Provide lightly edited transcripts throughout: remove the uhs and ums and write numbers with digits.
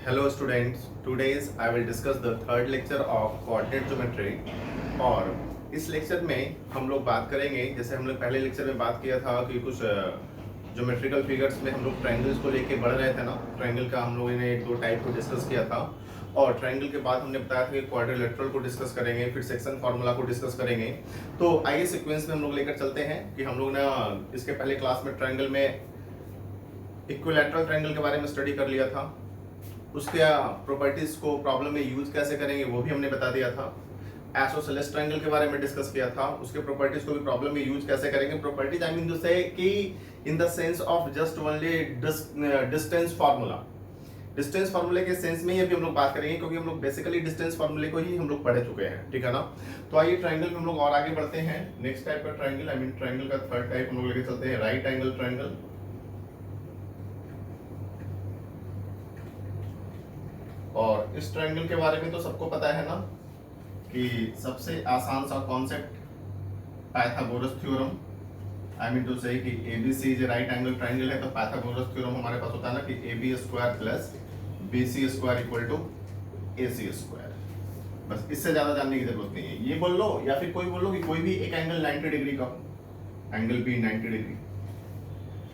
Hello students, today's I will discuss the third lecture of coordinate geometry और इस lecture में हम लोग बात करेंगे जैसे हम लोग पहले लेक्चर में बात किया था कि कुछ ज्योमेट्रिकल फिगर्स में हम लोग ट्रायंगल्स को लेके बढ़ रहे थे ना। ट्रायंगल का हम लोगों ने एक दो टाइप को डिस्कस किया था और ट्रायंगल के बाद हमने बताया था कि क्वाड्रिलेटरल को डिस्कस करेंगे, फिर सेक्शन फार्मूला को डिस्कस करेंगे। तो आइए सीक्वेंस में हम लोग लेकर चलते हैं कि हम लोग ने इसके पहले क्लास में ट्रायंगल में इक्विलैटरल ट्रायंगल के बारे में स्टडी कर लिया था, उसके प्रॉपर्टीज को प्रॉब्लम में यूज कैसे करेंगे वो भी हमने बता दिया था। आइसोसेलेस ट्रायंगल के बारे में डिस्कस किया था, उसके प्रॉपर्टीज को भी प्रॉब्लम में यूज कैसे करेंगे। Properties I mean to say कि in the sense of just only distance formula, distance फार्मूले के सेंस में ही अभी हम लोग बात करेंगे क्योंकि हम लोग बेसिकली डिस्टेंस फार्मूले को ही हम लोग पढ़ चुके हैं, ठीक है ना। तो आइए ट्रायंगल में हम लोग और आगे बढ़ते हैं। नेक्स्ट टाइप का ट्रायंगल आई मीन ट्रायंगल का थर्ड टाइप हम लोग लेके चलते हैं, राइट एंगल ट्रायंगल। और इस ट्रायंगल के बारे में तो सबको पता है ना कि सबसे आसान सा concept Pythagoras theorem. I mean to say कि ABC जो राइट एंगल ट्रायंगल है तो पाइथागोरस थ्योरम हमारे पास होता है ना कि AB square plus BC square equal to AC square. बस इससे ज्यादा जानने की जरूरत नहीं है। ये बोल लो या फिर कोई बोल लो कि कोई भी एक एंगल 90 डिग्री का, एंगल B 90 डिग्री,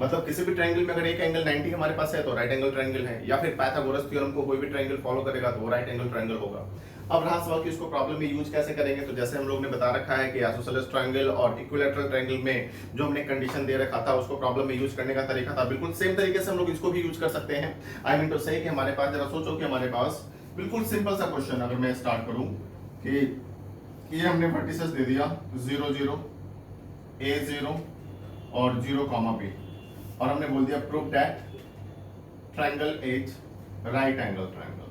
मतलब किसी भी ट्रायंगल में अगर एक एंगल 90 हमारे पास है तो राइट एंगल ट्रायंगल है, या फिर पाइथागोरस थ्योरम को कोई भी ट्रायंगल फॉलो करेगा तो वो राइट एंगल ट्रायंगल होगा। अब रहा सवाल कि इसको प्रॉब्लम में यूज कैसे करेंगे। तो जैसे हम लोग ने बता रखा है कि आइसोसेलेस ट्रायंगल और इक्विलैटरल ट्रायंगल में जो हमने कंडीशन दे रखा था उसको प्रॉब्लम में यूज करने का तरीका था बिल्कुल सेम तरीके से हम लोग इसको भी यूज कर सकते हैं। आई मीन टू से कि हमारे पास जरा सोचो कि हमारे पास बिल्कुल सिंपल सा क्वेश्चन अगर मैं स्टार्ट करूं कि ये हमने वर्टिसेस दे दिया 0 0 A0 और 0 B और हमने बोल दिया prove that triangle is right angle triangle.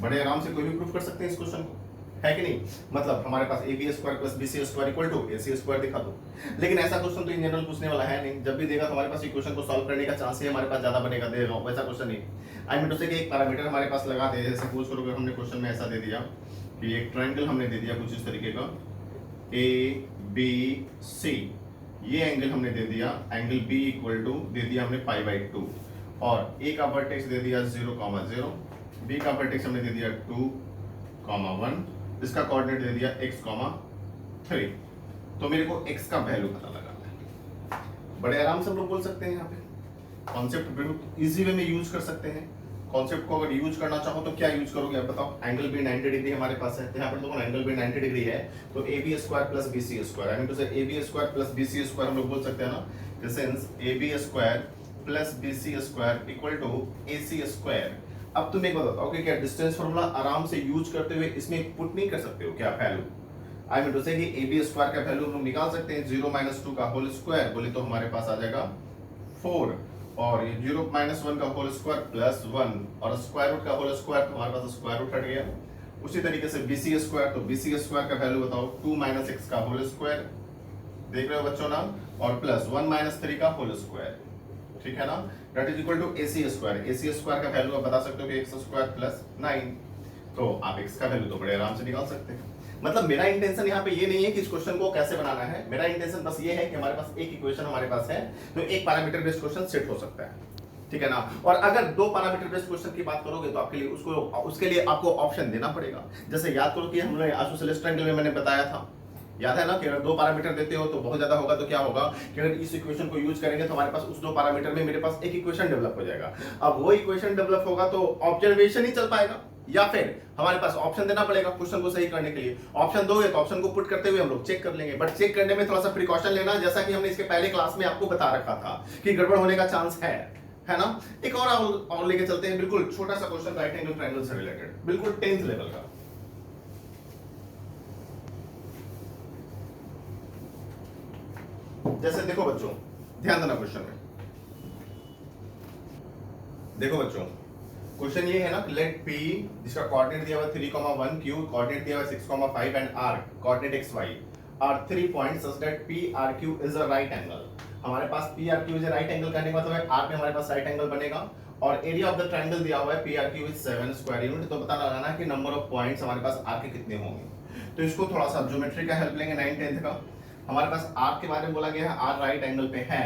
बड़े आराम से कोई भी प्रूफ कर सकते हैं इस क्वेश्चन को, है कि नहीं। मतलब हमारे पास AB square plus BC square equal to AC square दिखा दो। लेकिन ऐसा क्वेश्चन तो इन जनरल पूछने वाला है नहीं, जब भी देगा तो हमारे पास इक्वेशन को सॉल्व करने का चांस है हमारे पास ज्यादा बनेगा, देगा वैसा क्वेश्चन नहीं। आई मीन टू से कि एक पैरामीटर हमारे पास लगा दे, जैसे सपोज करो हमने क्वेश्चन में ऐसा दे दिया कि एक ट्रायंगल हमने दे दिया कुछ इस तरीके का ABC, ये एंगल हमने दे दिया, एंगल B इक्वल टू दे दिया हमने π/2 और A का वर्टेक्स दे दिया 0, 0, B का वर्टेक्स हमने दे दिया 2, 1, इसका कोऑर्डिनेट दे दिया x, 3। तो मेरे को x का वैल्यू पता लगाना है। बड़े आराम से हम लोग बोल सकते हैं, यहाँ पे कॉन्सेप्ट बिल्कुल इजी वे में यूज कर सकते हैं। कॉन्सेप्ट को अगर यूज करना चाहो तो क्या यूज करोगे आप बताओ। एंगल B 90 डिग्री हमारे पास है, यहाँ पर देखो एंगल B 90 डिग्री है तो AB square plus BC square, I mean to say AB square plus BC square हम लोग बोल सकते हैं ना, since AB square plus BC square equal to AC square. अब तुम एक बताओ कि क्या डिस्टेंस फार्मूला आराम से यूज करते हुए इसमें पुट नहीं कर सकते हो क्या value. I mean to say कि AB स्क्वायर का वैल्यू हम लोग निकाल सकते हैं 0 - 2 का होल स्क्वायर बोले तो हमारे पास आ जाएगा 4 और ये 0 - 1 का होल स्क्वायर प्लस 1 और स्क्वायर रूट का होल स्क्वायर तो हमारे पास स्क्वायर रूट हट गया। उसी तरीके से BC स्क्वायर, तो BC स्क्वायर का वैल्यू बताओ 2 - x का होल स्क्वायर, देख रहे हो बच्चों ना, और प्लस 1 - 3 का होल स्क्वायर, ठीक है ना, that is equal to AC square. AC square का वैल्यू आप बता सकते हो कि x स्क्वायर प्लस 9, तो आप x का वैल्यू तो बड़े आराम से निकाल सकते हैं। मतलब मेरा इंटेंशन यहाँ पे ये नहीं है कि इस क्वेश्चन को कैसे बनाना है, मेरा इंटेंशन बस ये है कि हमारे पास एक इक्वेशन हमारे पास है तो एक पैरामीटर बेस्ड क्वेश्चन सेट हो सकता है, ठीक है ना। और अगर दो पैरामीटर बेस्ड क्वेश्चन की बात करोगे तो आपके लिए उसके लिए आपको ऑप्शन देना पड़ेगा। जैसे याद करो कि हमने आइसोसेलेस ट्रायंगल में मैंने बताया था, याद है ना कि अगर दो पैरामीटर देते हो तो बहुत ज्यादा होगा तो क्या होगा कि अगर इस इक्वेशन को यूज करेंगे तो हमारे पास उस दो पैरामीटर में मेरे पास एक इक्वेशन डेवलप हो जाएगा। अब वो इक्वेशन डेवलप होगा तो ऑब्जर्वेशन ही चल पाएगा या फिर हमारे पास ऑप्शन देना पड़ेगा क्वेश्चन को सही करने के लिए। ऑप्शन दोगे तो ऑप्शन को पुट करते हुए हम लोग चेक कर लेंगे, बट चेक करने में थोड़ा सा प्रिकॉशन लेना, जैसा कि हमने इसके पहले क्लास में आपको बता रखा था कि गड़बड़ होने का चांस है ना। एक और लेके चलते हैं, बिल्कुल छोटा सा क्वेश्चन राइट एंगल ट्रायंगल से रिलेटेड, बिल्कुल 10th लेवल का। जैसे देखो बच्चों, ध्यान देना क्वेश्चन में, देखो बच्चों क्वेश्चन ये है ना, लेट P जिसका कोऑर्डिनेट दिया हुआ 3, 1, Q कोऑर्डिनेट दिया हुआ 6, 5 and R coordinate XY are 3 points such that PRQ is a right angle। हमारे पास PRQ is a right angle कहने का मतलब है R में हमारे पास राइट एंगल बनेगा और एरिया ऑफ द ट्रायंगल दिया हुआ है PRQ is 7 स्क्वायर यूनिट। तो पता लगाना है कि नंबर ऑफ पॉइंट्स हमारे पास R के कितने होंगे। तो इसको थोड़ा सा ज्योमेट्री का हेल्प लेंगे 9th 10th का। हमारे पास R के बारे में बोला गया है, R राइट एंगल पे है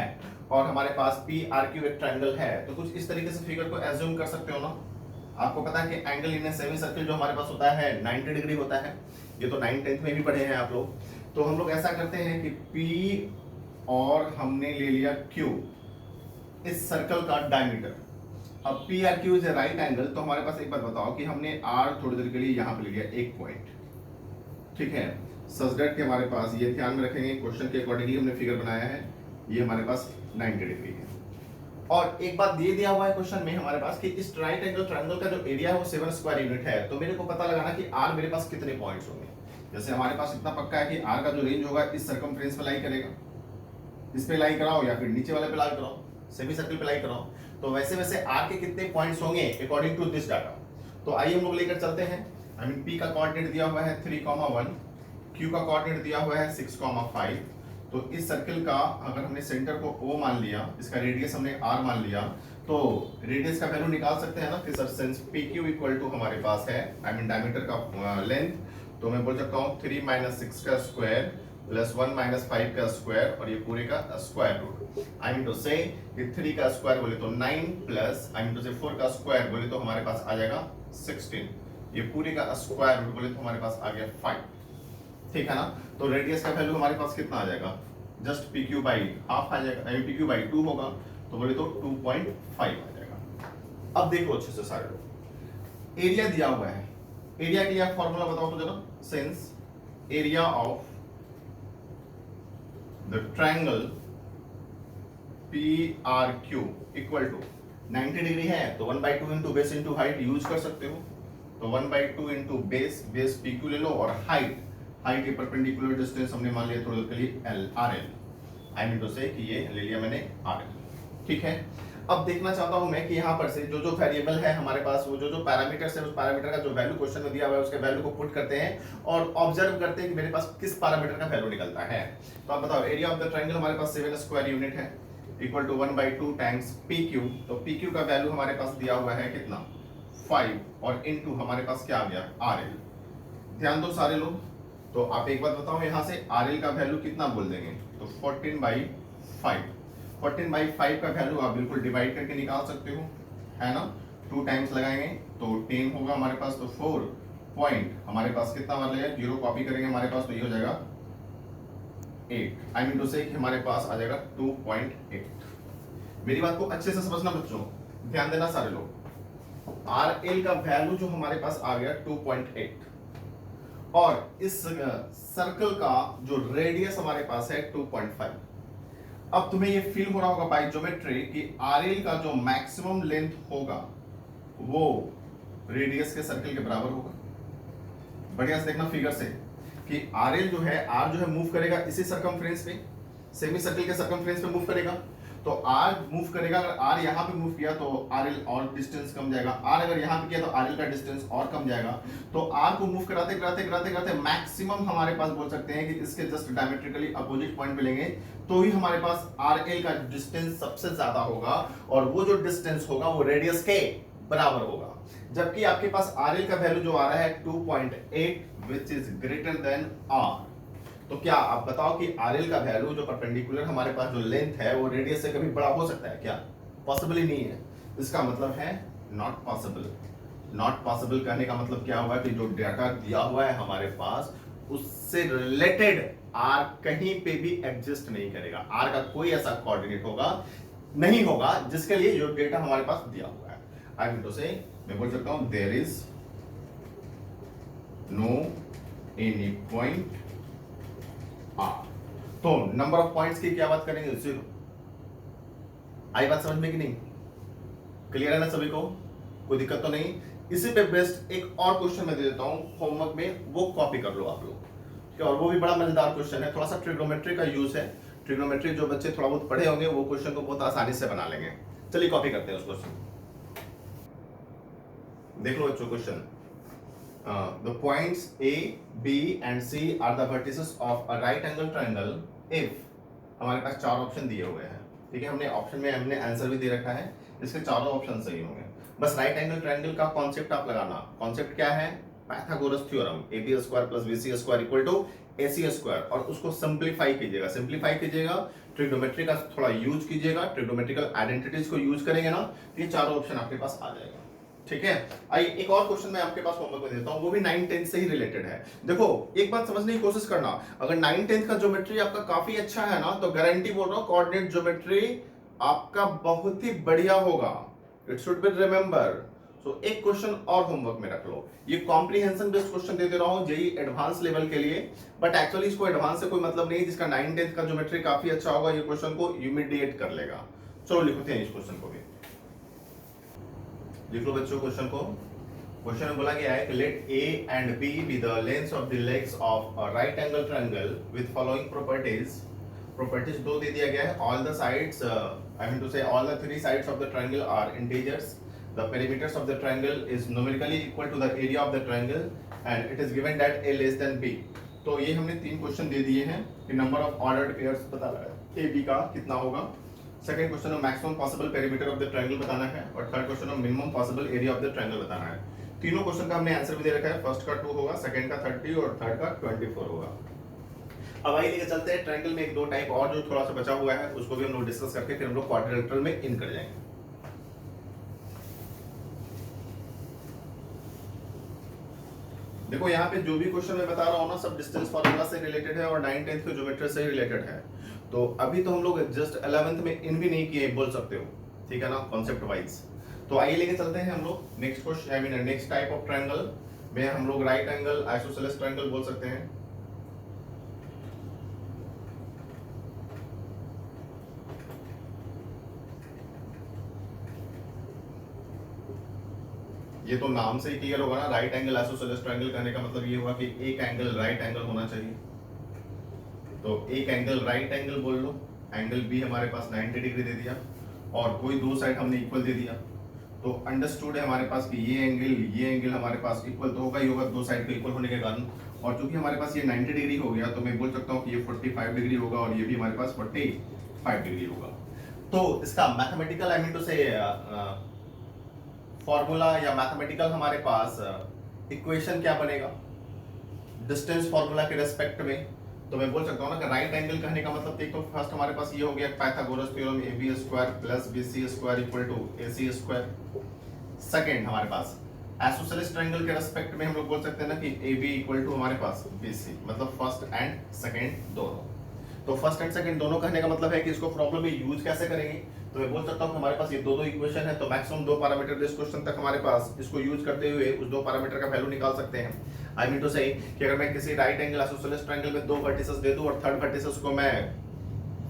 और हमारे पास पी आर क्यू एक ट्रायंगल है, तो कुछ इस तरीके से फिगर को एज्यूम कर सकते हो ना। आपको पता है कि angle in a semi circle जो हमारे पास होता है 90 डिग्री होता है, ये तो 9th 10th में भी पढ़े हैं आप लोग। तो हम लोग ऐसा करते हैं कि P और हमने ले लिया Q, इस सर्कल का डायमीटर। अब P R Q is a right angle, तो हमारे पास एक बात बताओ कि हमने आर थोड़ी देर के लिए यहाँ पे ले लिया एक पॉइंट, ठीक है, सच दैट कि हमारे पास ये ध्यान में रखेंगे क्वेश्चन के अकॉर्डिंगली हमने फिगर बनाया है, ये हमारे पास 90 डिग्री है। और एक बात ये दिया हुआ है क्वेश्चन में हमारे पास कि इस राइट एंगल ट्रायंगल का जो एरिया है वो 7 स्क्वायर यूनिट है, तो मेरे को पता लगाना कि आर मेरे पास कितने पॉइंट्स होंगे। जैसे हमारे पास इतना पक्का है कि आर का जो रेंज होगा इस सर्कमफ्रेंस पे लाई करेगा, इस पे लाई कराओ या फिर नीचे वाले पे लाई कराओ, सेमी सर्कल पे लाई कराओ, तो वैसे वैसे आर के कितने पॉइंट्स होंगे अकॉर्डिंग टू दिस डाटा। तो आइए हम लोग लेकर चलते हैं। आई मीन पी का कोऑर्डिनेट दिया हुआ है 3,1, क्यू का कोऑर्डिनेट दिया हुआ है 6,5। तो इस सर्कल का अगर हमने सेंटर को O मान लिया, इसका रेडियस हमने R मान लिया, तो रेडियस का वैल्यू निकाल सकते हैं ना कि sir since PQ equal to हमारे पास है आई मीन डायमीटर का लेंथ, तो मैं बोल सकता हूँ 3 - 6 का स्क्वायर प्लस 1 - 5 का स्क्वायर और ये पूरे का square root. I mean to say 3 का स्क्वायर बोले तो 9 प्लस आई मीन टू से 4 का स्क्वायर बोले तो हमारे पास आ जाएगा 16, ये पूरे का स्क्वायर रूट बोले तो हमारे पास आ गया 5, ठीक है ना। तो रेडियस का वैल्यू हमारे पास कितना आ जाएगा, जस्ट PQ बाई हाफ आ जाएगा, PQ बाई 2 होगा, तो बोले तो 2.5 आ जाएगा। अब देखो अच्छे से सारे लोग, एरिया दिया हुआ है, एरिया के लिए आप फॉर्मूला बताओ तो जरा, since area of the triangle PRQ equal to 90 degree है तो 1/2 into base into height use कर सकते हो, तो 1/2 इंटू बेस, बेस PQ ले लो और हाइट, हाइट के परपेंडिकुलर डिस्टेंस हमने मान लिया थोड़ी देर के लिए RL, I mean to say कि ये ले लिया मैंने RL, ठीक है। अब देखना चाहता हूं मैं कि यहाँ पर से जो जो वेरिएबल है हमारे पास, वो जो जो पैरामीटर्स है, उस पैरामीटर का जो वैल्यू क्वेश्चन में दिया हुआ है उसके वैल्यू को पुट करते हैं और ऑब्जर्व करते हैं कि मेरे पास किस पैरामीटर का वैल्यू निकलता है। तो आप बताओ, एरिया ऑफ द ट्रायंगल हमारे पास 7 स्क्वायर यूनिट है इक्वल टू 1/2 टाइम्स PQ, तो PQ का वैल्यू हमारे पास दिया हुआ है कितना 5 और इनटू हमारे पास क्या आ गया RL। ध्यान दो सारे लोग, तो आप एक बात बताओ यहाँ से RL का वैल्यू कितना बोल देंगे, तो 14/5, 14/5 का वैल्यू आप बिल्कुल डिवाइड करके निकाल सकते हो, है ना। 2 टाइम्स लगाएंगे तो 10 होगा हमारे पास, तो 4 पॉइंट हमारे पास कितना मान लिया, 0 कॉपी करेंगे हमारे पास तो ये हो जाएगा 8, आई मीन टू से हमारे पास आ जाएगा 2.8। मेरी बात को अच्छे से समझना बच्चों, ध्यान देना सारे लोग, RL का वैल्यू जो हमारे पास आ गया 2.8 और इस सर्कल का जो रेडियस हमारे पास है 2.5। अब तुम्हें ये फील हो रहा होगा बाय ज्योमेट्री कि RL का जो मैक्सिमम लेंथ होगा वो रेडियस के सर्कल के बराबर होगा। बढ़िया से देखना फिगर से कि RL जो है, R जो है मूव करेगा इसी सर्कमफ्रेंस पे, सेमी सर्कल के सर्कमफ्रेंस पे मूव करेगा, तो R मूव करेगा, अगर R यहाँ पे मूव किया तो RL और डिस्टेंस कम जाएगा, R अगर यहाँ पे किया तो RL का डिस्टेंस और कम जाएगा। तो R को मूव कराते कराते कराते कराते मैक्सिमम हमारे पास बोल सकते हैं कि इसके जस्ट डायमेट्रिकली अपोजिट पॉइंट पे लेंगे तो ही हमारे पास RL का डिस्टेंस सबसे ज्यादा होगा और वो जो डिस्टेंस होगा वो रेडियस के बराबर होगा। जबकि आपके पास RL का वैल्यू जो आ रहा है 2.8 which is greater than R। तो क्या आप बताओ कि RL का वैल्यू जो परपेंडिकुलर हमारे पास जो लेंथ है वो रेडियस से कभी बड़ा हो सकता है क्या? पॉसिबल ही नहीं है। इसका मतलब है नॉट पॉसिबल। नॉट पॉसिबल कहने का मतलब क्या हुआ कि जो डाटा दिया हुआ है हमारे पास उससे रिलेटेड R कहीं पे भी एग्जिस्ट नहीं करेगा। R का कोई ऐसा कोऑर्डिनेट होगा नहीं होगा जिसके लिए जो डेटा हमारे पास दिया हुआ है। आई मीन टू से मैं बोल सकता हूं there is no any point R। तो नंबर ऑफ पॉइंट्स की क्या बात करेंगे? 0। आई बात समझ में कि नहीं? क्लियर है ना सभी को? कोई दिक्कत तो नहीं? इसी पे बेस्ट एक और क्वेश्चन मैं दे देता हूं होमवर्क में, वो कॉपी कर लो आप लोग, ठीक है? और वो भी बड़ा मजेदार क्वेश्चन है, थोड़ा सा ट्रिग्नोमेट्री का यूज है। ट्रिग्नोमेट्री जो बच्चे थोड़ा बहुत पढ़े होंगे वो क्वेश्चन को बहुत आसानी से बना लेंगे। चलिए कॉपी करते हैं उस क्वेश्चन। देख लो बच्चों question. The points A, B and C are the vertices of a right angle triangle if हमारे पास 4 ऑप्शन दिए हुए हैं, ठीक है? हमने ऑप्शन में हमने आंसर भी दे रखा है, इसके चारों ऑप्शन सही होंगे। बस राइट एंगल ट्रायंगल का कॉन्सेप्ट आप लगाना। कॉन्सेप्ट क्या है? Pythagoras theorem, AB² + BC² = AC square और उसको सिंप्लीफाई कीजिएगा, ट्रिग्नोमेट्री का थोड़ा यूज कीजिएगा, ट्रिग्नोमेट्रिकल आइडेंटिटीज को यूज करेंगे ना, तो ये चारों ऑप्शन आपके पास आ जाएगा। ठीक है, आइए एक और क्वेश्चन मैं आपके पास होमवर्क में देता हूं, वो भी 9-10 से ही रिलेटेड है। देखो एक बात समझने की कोशिश करना, अगर 9-10 का ज्योमेट्री आपका काफी अच्छा है ना, तो गारंटी बोल रहा हूं कोऑर्डिनेट ज्योमेट्री आपका बहुत ही बढ़िया होगा। It should be remember. So एक क्वेश्चन और होमवर्क में रख लो, ये कॉम्प्रिहेंशन बेस्ड क्वेश्चन दे रहा हूं जेई एडवांस लेवल के लिए, बट एक्चुअली इसको एडवांस से कोई मतलब नहीं, जिसका 9-10 का ज्योमेट्री काफी अच्छा होगा ये क्वेश्चन को इमीडिएट कर लेगा। चलो लिखते हैं इस क्वेश्चन को भी, लिख लो बच्चों क्वेश्चन को। क्वेश्चन में बोला गया है कि let a and b be the lengths of the legs of a right angle triangle with following properties दो दे दिया गया है। All the sides I mean to say all the three sides of the triangle are integers, the perimeters of the triangle is numerically equal to the area of the triangle and it is given that a less than b। तो ये हमने तीन question दे दिए हैं कि number of ordered pairs बताना है a b का कितना होगा, सेकंड क्वेश्चन में maximum possible perimeter of the triangle बताना है, और थर्ड क्वेश्चन में minimum possible area of the triangle बताना है। तीनों क्वेश्चन का हमने आंसर भी दे रखा है, फर्स्ट का 2 होगा, सेकंड का 30 और थर्ड का 24 होगा। अब आइए लेके चलते हैं ट्रायंगल में एक दो टाइप और जो थोड़ा सा बचा हुआ है उसको भी हम लोग डिस्कस करके फिर हम लोग क्वाड्रिलेटरल में इन कर जाएंगे। देखो यहाँ पे जो भी क्वेश्चन मैं बता रहा हूँ ना, सब डिस्टेंस फार्मूला से रिलेटेड है और 9-10 के ज्योमेट्री से रिलेटेड है। तो अभी तो हम लोग जस्ट 11th में इन भी नहीं किए, बोल सकते हो, ठीक है ना, कॉन्सेप्ट वाइज। तो आइए लेके चलते हैं हम लोग next question, I mean next type of triangle में हम लोग राइट एंगल आइसोसेलेस ट्रायंगल बोल सकते हैं। ये तो नाम से ही क्लियर होगा ना, राइट एंगल आइसोसेलेस ट्रायंगल कहने का मतलब ये हुआ कि एक एंगल राइट एंगल होना चाहिए। तो एक एंगल राइट एंगल बोल लो, एंगल बी हमारे पास 90 डिग्री दे दिया और कोई दो साइड हमने इक्वल दे दिया, तो अंडरस्टूड है हमारे पास कि ये एंगल हमारे पास इक्वल तो होगा ही होगा दो साइड के इक्वल होने के कारण, और चूंकि हमारे पास ये 90 डिग्री हो गया तो मैं बोल सकता हूँ कि ये 45 डिग्री होगा और ये भी हमारे पास 45 डिग्री होगा। तो इसका मैथमेटिकल आई मीन टू से फॉर्मूला या मैथमेटिकल हमारे पास इक्वेशन क्या बनेगा डिस्टेंस फॉर्मूला के रेस्पेक्ट में, तो मैं बोल सकता हूँ ना कि राइट एंगल कहने का मतलब एक तो फर्स्ट हमारे पास ये हो गया Pythagoras theorem ab square plus bc square equal to ac square. Second हमारे पास आइसोसेलेस ट्रायंगल के रेस्पेक्ट में हम लोग बोल सकते हैं ना कि ab इक्वल टू हमारे पास bc, मतलब फर्स्ट एंड सेकंड दोनों। तो फर्स्ट एंड सेकंड दोनों कहने का मतलब है कि इसको प्रॉब्लम में यूज कैसे करेंगे, तो मैं बोल सकता हूँ कि हमारे पास ये दो इक्वेशन है, तो मैक्सिमम दो पैरामीटर बेस्ड क्वेश्चन तक हमारे पास इसको यूज करते हुए उस दो पैरामीटर का वैल्यू निकाल सकते हैं। आई मीन टू से कि अगर मैं किसी राइट एंगल आइसोसेलेस ट्रायंगल में दो वर्टिसेस दे दूं और थर्ड वर्टिसेस को मैं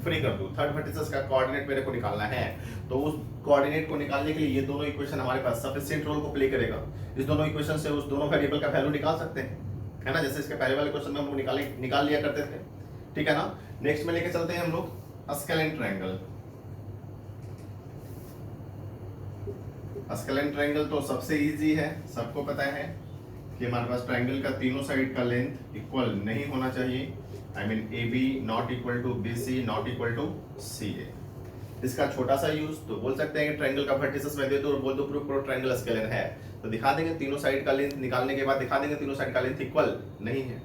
फ्री कर दूं, थर्ड वर्टिसेस का कोऑर्डिनेट मेरे को निकालना है, तो उस कोऑर्डिनेट को निकालने के लिए ये दोनों इक्वेशन हमारे पास सफिशिएंट रोल को प्ले करेगा। इस दोनों इक्वेशन से उस दोनों वेरिएबल का वैल्यू निकाल सकते हैं, है ना, जैसे इसके पहले वाले क्वेश्चन में हम लोग निकाल लिया करते थे, ठीक है ना। नेक्स्ट में लेके चलते हैं हम लोग स्केलेन ट्रायंगल। स्केलेन ट्रायंगल तो सबसे इजी है, सबको पता है कि हमारे पास ट्रायंगल का तीनों साइड का लेंथ इक्वल नहीं होना चाहिए, I mean a b not equal to B c not equal to c a. इसका छोटा सा यूज तो बोल सकते हैं कि ट्रायंगल का वर्टिसेस में दे दो और बोल दो प्रूफ करो ट्रायंगल स्केलेन है, तो दिखा देंगे तीनों साइड का लेंथ निकालने के बाद दिखा देंगे तीनों साइड का लेंथ इक्वल नहीं है।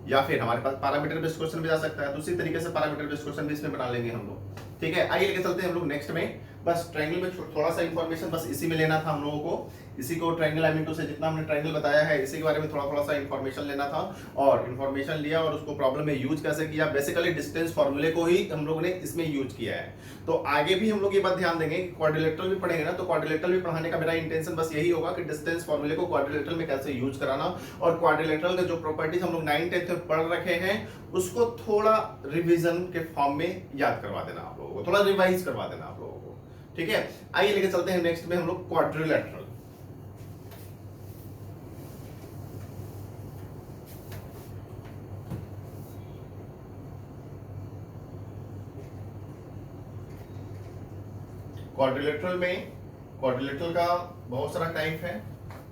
या फिर हमारे पास पैरामीटर बेस्ड क्वेश्चन भी जा सकता है, दूसरी तरीके से पैरामीटर बेस्ड क्वेश्चन भी इसमें बना लेंगे हम लोग, ठीक है। आइए लेके चलते हैं हम लोग नेक्स्ट में। बस ट्रायंगल में थोड़ा सा इंफॉर्मेशन बस इसी में लेना था हम लोगों को, इसी को ट्रायंगल आई मीन टू से जितना हमने ट्रायंगल बताया है इसी के बारे में थोड़ा सा इंफॉर्मेशन लेना था, और इंफॉर्मेशन लिया और उसको प्रॉब्लम में यूज कैसे किया, बेसिकली डिस्टेंस फॉर्मूले को ही हम लोगों ने इसमें यूज किया है। तो आगे भी हम लोग ये बात ध्यान देंगे कि क्वाड्रिलेटरल भी पढ़ेंगे ना, तो क्वाड्रिलेटरल भी पढ़ाने का मेरा इंटेंशन बस यही होगा कि डिस्टेंस फॉर्मूले को क्वाड्रिलेटरल में कैसे यूज कराना, और क्वाड्रिलेटरल के जो प्रॉपर्टीज हम लोग 9-10 में पढ़ रखे हैं उसको थोड़ा रिवीजन के फॉर्म में याद करवा देना आप लोगों को, थोड़ा रिवाइज करवा देना आप लोगों को, ठीक है। आइए लेके चलते हैं नेक्स्ट में हम लोग क्वाड्रिलेटरल। क्वाड्रिलेटरल का बहुत सारा टाइप है,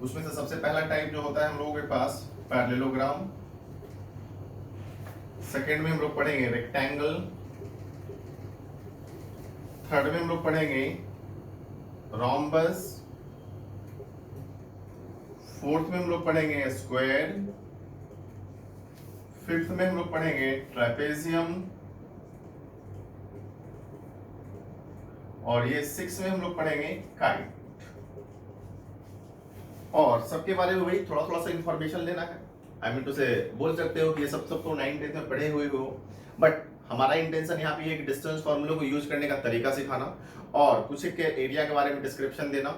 उसमें से सबसे पहला टाइप जो होता है हम लोगों के पास पैरेललोग्राम, सेकेंड में हम लोग पढ़ेंगे रेक्टेंगल, थर्ड में हम लोग पढ़ेंगे रोम्बस, फोर्थ में हम लोग पढ़ेंगे स्क्वायर, फिफ्थ में हम लोग पढ़ेंगे ट्रेपेजियम, और ये सिक्स में हम लोग पढ़ेंगे काइट। और सबके बारे में वही थोड़ा थोड़ा सा इंफॉर्मेशन लेना है। आई मीन टू से बोल सकते हो कि ये सब तो 9th में पढ़े हुए हो, बट हमारा इंटेंशन यहाँ पे एक डिस्टेंस फॉर्मूले को यूज करने का तरीका सिखाना और कुछ के एरिया के बारे में डिस्क्रिप्शन देना,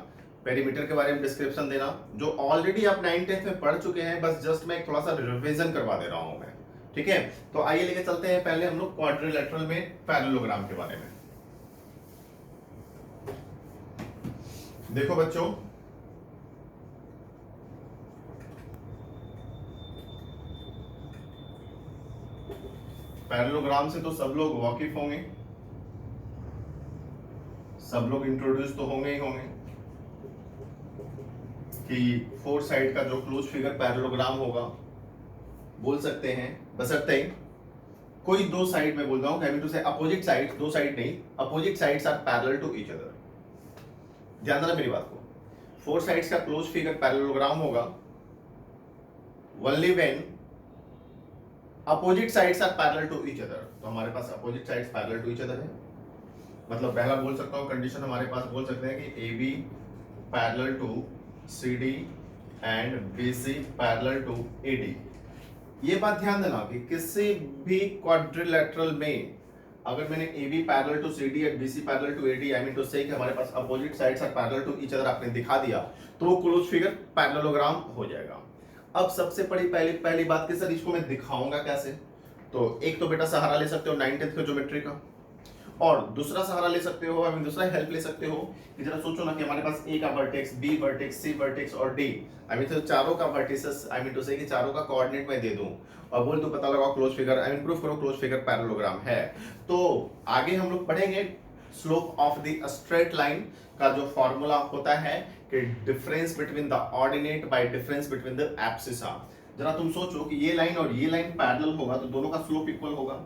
पेरीमीटर के बारे में डिस्क्रिप्शन देना, जो ऑलरेडी आप 9th में पढ़ चुके हैं, बस जस्ट मैं थोड़ा सा रिविजन करवा दे रहा हूं मैं। ठीक है, तो आइए लेके चलते हैं पहले हम लोग क्वाड्रिलेटरल में पैरेललोग्राम के बारे में। देखो बच्चों, पैरेललोग्राम से तो सब लोग वाकिफ होंगे, सब लोग इंट्रोड्यूस तो होंगे ही होंगे कि फोर साइड का जो क्लोज फिगर पैरेललोग्राम होगा, बोल सकते हैं बशर्ते कोई दो साइड में बोल रहा हूं, I mean to say opposite side, दो साइड नहीं, opposite sides are parallel to each other. ध्यान देना मेरी बात को, फोर साइड्स का क्लोज फिगर पैरेललोग्राम होगा only when opposite sides are parallel to each other. तो हमारे पास opposite sides parallel to each other है, मतलब पहला बोल सकता हूं कंडीशन हमारे पास बोल सकते हैं कि AB parallel to CD and BC parallel to AD। ये बात ध्यान देना कि किसी भी क्वाड्रिलेटरल में अगर मैंने AB parallel to CD and BC parallel to AD, I mean to say कि हमारे पास opposite sides are parallel to each other आपने दिखा दिया, तो वो क्लोज फिगर पैरेललोग्राम हो जाएगा। अब सबसे पहली बात कि सर इसको मैं दिखाऊंगा कैसे, तो एक तो बेटा सहारा ले सकते हो 9th के ज्योमेट्री का, और दूसरा सहारा ले सकते हो, आई मीन दूसरा हेल्प ले सकते हो कि जरा सोचो ना कि हमारे पास A का vertex, B vertex, C vertex और D, आई मीन तो चारों का vertices, I mean to say कि चारों का कोऑर्डिनेट मैं दे दूं और बोल तो पता लगाओ close figure, I mean proof करो क्लोज फिगर पैरेललोग्राम है। तो आगे हम लोग पढ़ेंगे slope of the straight line का जो फॉर्मूला होता है कि difference between the ordinate bye difference between the abscissa. जरा तुम सोचो कि ये लाइन और ये लाइन पैरेलल होगा तो दोनों का स्लोप इक्वल होगा,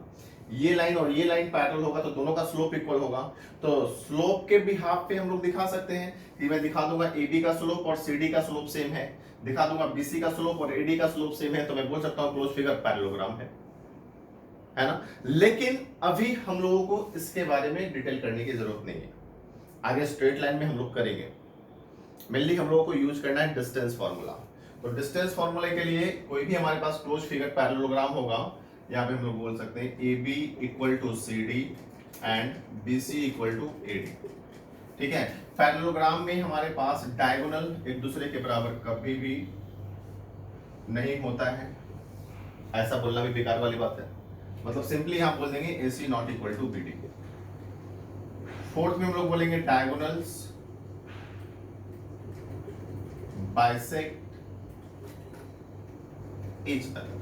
ये लाइन और ये लाइन पैरेलल होगा तो दोनों का स्लोप इक्वल होगा। तो स्लोप के बिहाफ पे हम लोग दिखा सकते हैं कि मैं दिखा दूंगा AB का स्लोप और CD का स्लोप सेम है, दिखा दूंगा BC का स्लोप और AD का स्लोप सेम है, तो मैं बोल सकता हूं क्लोज फिगर पैरेललोग्राम है ना। लेकिन अभी हम लोगों को इसके बारे में डिटेल करने की जरूरत नहीं है, आगे स्ट्रेट लाइन में हम लोग करेंगे। मेनली हम लोगों को यूज करना है डिस्टेंस फार्मूला। तो डिस्टेंस फार्मूले के लिए कोई भी हमारे पास क्लोज फिगर पैरेललोग्राम होगा, यहाँ पे हम लोग बोल सकते हैं AB equal to CD and BC equal to AD। ठीक है, पैरेललोग्राम में हमारे पास डायगोनल एक दूसरे के बराबर कभी भी नहीं होता है, ऐसा बोलना भी बेकार वाली बात है, मतलब सिंपली यहाँ बोल देंगे AC not equal to BD। Fourth में हम लोग बोलेंगे डायगोनल्स बाइसेक्ट ईच अदर।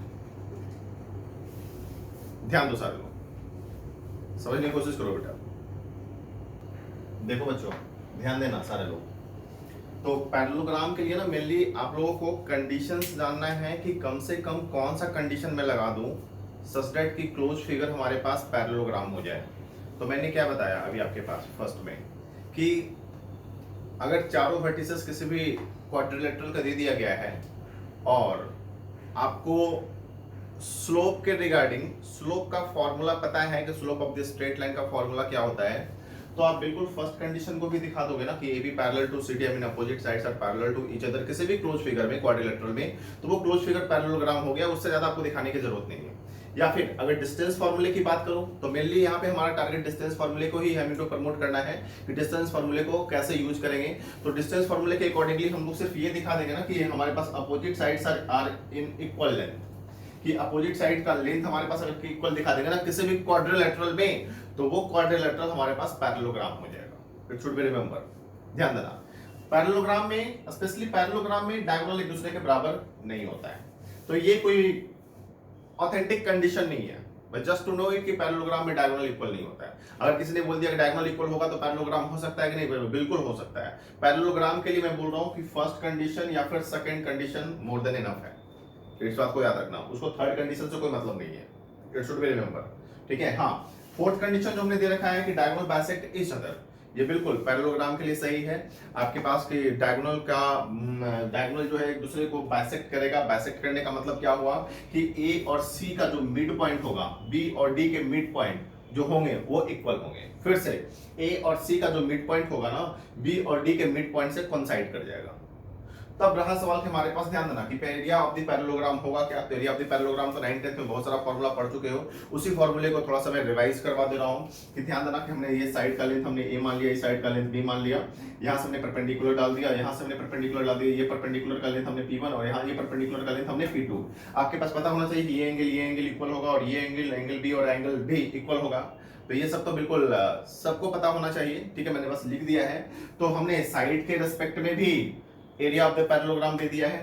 ध्यान दो सारे लोग, समझने की कोशिश करो बेटा। देखो बच्चों, ध्यान देना सारे लोग। तो पैरेललोग्राम के लिए ना मेनली आप लोगों को कंडीशंस जानना है कि कम से कम कौन सा कंडीशन में लगा दूं सच दैट कि क्लोज फिगर हमारे पास पैरेललोग्राम हो जाए। तो मैंने क्या बताया अभी आपके पास फर्स्ट में कि अगर चारों वर्टिसेस किसी भी क्वाड्रिलेटरल का दे दिया गया है और आपको स्लोप के रिगार्डिंग स्लोप का फॉर्मूला पता है कि slope of the straight line का फॉर्मूला क्या होता है, तो आप बिल्कुल फर्स्ट कंडीशन को भी दिखा दोगे ना कि AB parallel to CD, I mean opposite sides are parallel to each other किसी भी क्लोज फिगर में क्वाड्रिलेटरल में, तो वो क्लोज फिगर पैरेललोग्राम हो गया, उससे ज्यादा आपको दिखाने की जरूरत नहीं है। या फिर अगर डिस्टेंस फार्मूले की बात करूं तो मेनली यहाँ पे हमारा टारगेट डिस्टेंस फार्मूले को ही हमें तो प्रमोट करना है कि डिस्टेंस फार्मूले को कैसे यूज करेंगे। तो डिस्टेंस फार्मूले के अकॉर्डिंगली हम लोग सिर्फ ये दिखा देंगे ना कि हमारे पास opposite sides are in equal length, कि अपोजिट साइड का लेंथ हमारे पास अगर इक्वल दिखा देंगे ना किसी भी क्वाड्रिलेटरल में, तो वो क्वाड्रिलेटरल हमारे पास पैरेललोग्राम हो जाएगा। इट शुड बी रिमेंबर, ध्यान देना। पैरेललोग्राम में स्पेशली पैरेललोग्राम में डायगोनल एक दूसरे के बराबर नहीं होता है, तो ये कोई ऑथेंटिक कंडीशन नहीं है, but just to know it कि पैरेललोग्राम में डायगोनल इक्वल नहीं होता है। अगर किसी ने बोल दिया कि डायगोनल इक्वल होगा तो पैरेललोग्राम हो सकता है कि नहीं, बिल्कुल हो सकता है। पैरेललोग्राम के लिए मैं बोल रहा हूं कि फर्स्ट कंडीशन या फिर second condition more than enough है, इस बात को याद रखना, उसको थर्ड कंडीशन से कोई मतलब नहीं है, इट शुड बी रिमेंबर। ठीक है, हाँ, फोर्थ कंडीशन जो हमने दे रखा है कि डायगोनल बाइसेक्ट ईच अदर, ये बिल्कुल पैरेललोग्राम के लिए सही है। आपके पास कि डायगोनल जो है एक दूसरे को बाइसेक्ट करेगा। बाइसेक्ट करने का मतलब क्या हुआ कि ए और सी का जो मिड पॉइंट होगा, बी और डी के मिड पॉइंट जो होंगे वो इक्वल होंगे। फिर से ए और सी का जो मिड पॉइंट होगा ना, बी और डी के मिड पॉइंट से कोइंसाइड कर जाएगा। तब रहा सवाल कि हमारे पास ध्यान देना कि एरिया ऑफ द पैरेललोग्राम होगा क्या। तो एरिया ऑफ द पैरेललोग्राम तो 9th 10th में बहुत सारा फॉर्मूला पढ़ चुके हो, उसी फॉर्मूले को थोड़ा सा मैं रिवाइज करवा दे रहा हूँ कि ध्यान देना कि हमने ये साइड का लेंथ हमने ए मान लिया, इस साइड का लेंथ बी मान लिया, यहाँ से हमने परपेंडिकुलर डाल दिया, यहाँ से हमने परपेंडिकुलर डाल दिया, ये परपेंडिकुलर का लेंथ हमने P1 और यहाँ ये परपेंडिकुलर का लेंथ हमने P2। आपके पास पता होना चाहिए ये एंगल इक्वल होगा और ये एंगल बी और एंगल डी इक्वल होगा। तो ये सब तो बिल्कुल सबको पता होना चाहिए, ठीक है, मैंने बस लिख दिया है। तो हमने साइड के रेस्पेक्ट में भी एरिया ऑफ द पैरेललोग्राम दे दिया है।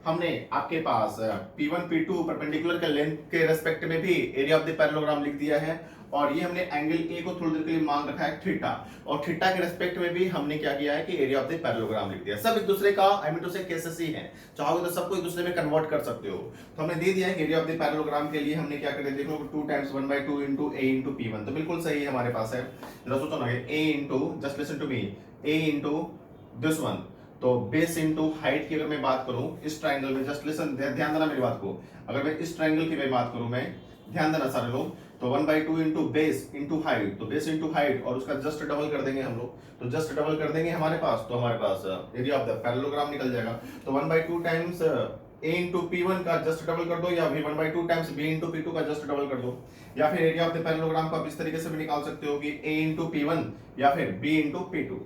हमने आपके पास P1 P2 परपेंडिकुलर के लेंथ के रेस्पेक्ट में भी एरिया ऑफ द पैरेललोग्राम लिख दिया है। और ये हमने एंगल ए को थोड़ी देर के लिए मान रखा है थीटा, और थीटा के रेस्पेक्ट में भी हमने क्या किया है कि एरिया ऑफ द पैरेललोग्राम लिख दिया। सब एक दूसरे का आई मीन टू से केसेस ही है, चाहोगे तो सबको एक दूसरे में कन्वर्ट कर सकते हो। तो हमने दे दिया है एरिया ऑफ द पैरेललोग्राम के लिए हमने क्या कर देख लो 2 times 1/2 into a into P1। तो बिल्कुल सही है हमारे पास है। जरा सोचो ना, a into just listen to me, a into this one. तो बेस इनटू हाइट की अगर मैं बात करूं इस ट्रायंगल में, जस्ट लिसन, ध्यान देना मेरी बात को, अगर मैं इस ट्रायंगल की मैं बात करूं, मैं ध्यान देना सारे लोग, तो 1/2 इनटू बेस इनटू हाइट, तो बेस इनटू हाइट और उसका जस्ट डबल कर देंगे हम लोग, तो जस्ट डबल कर देंगे हमारे पास, तो हमारे पास एरिया ऑफ द पैरेललोग्राम निकल जाएगा। तो 1/2 टाइम्स a इंटू P1 का जस्ट डबल कर दो, या फिर 1/2 टाइम्स b इंटू P2 का जस्ट डबल कर दो, या फिर एरिया ऑफ द पैरेललोग्राम को आप इस तरीके से भी निकाल सकते हो कि a इंटू P1 या फिर b इंटू P2,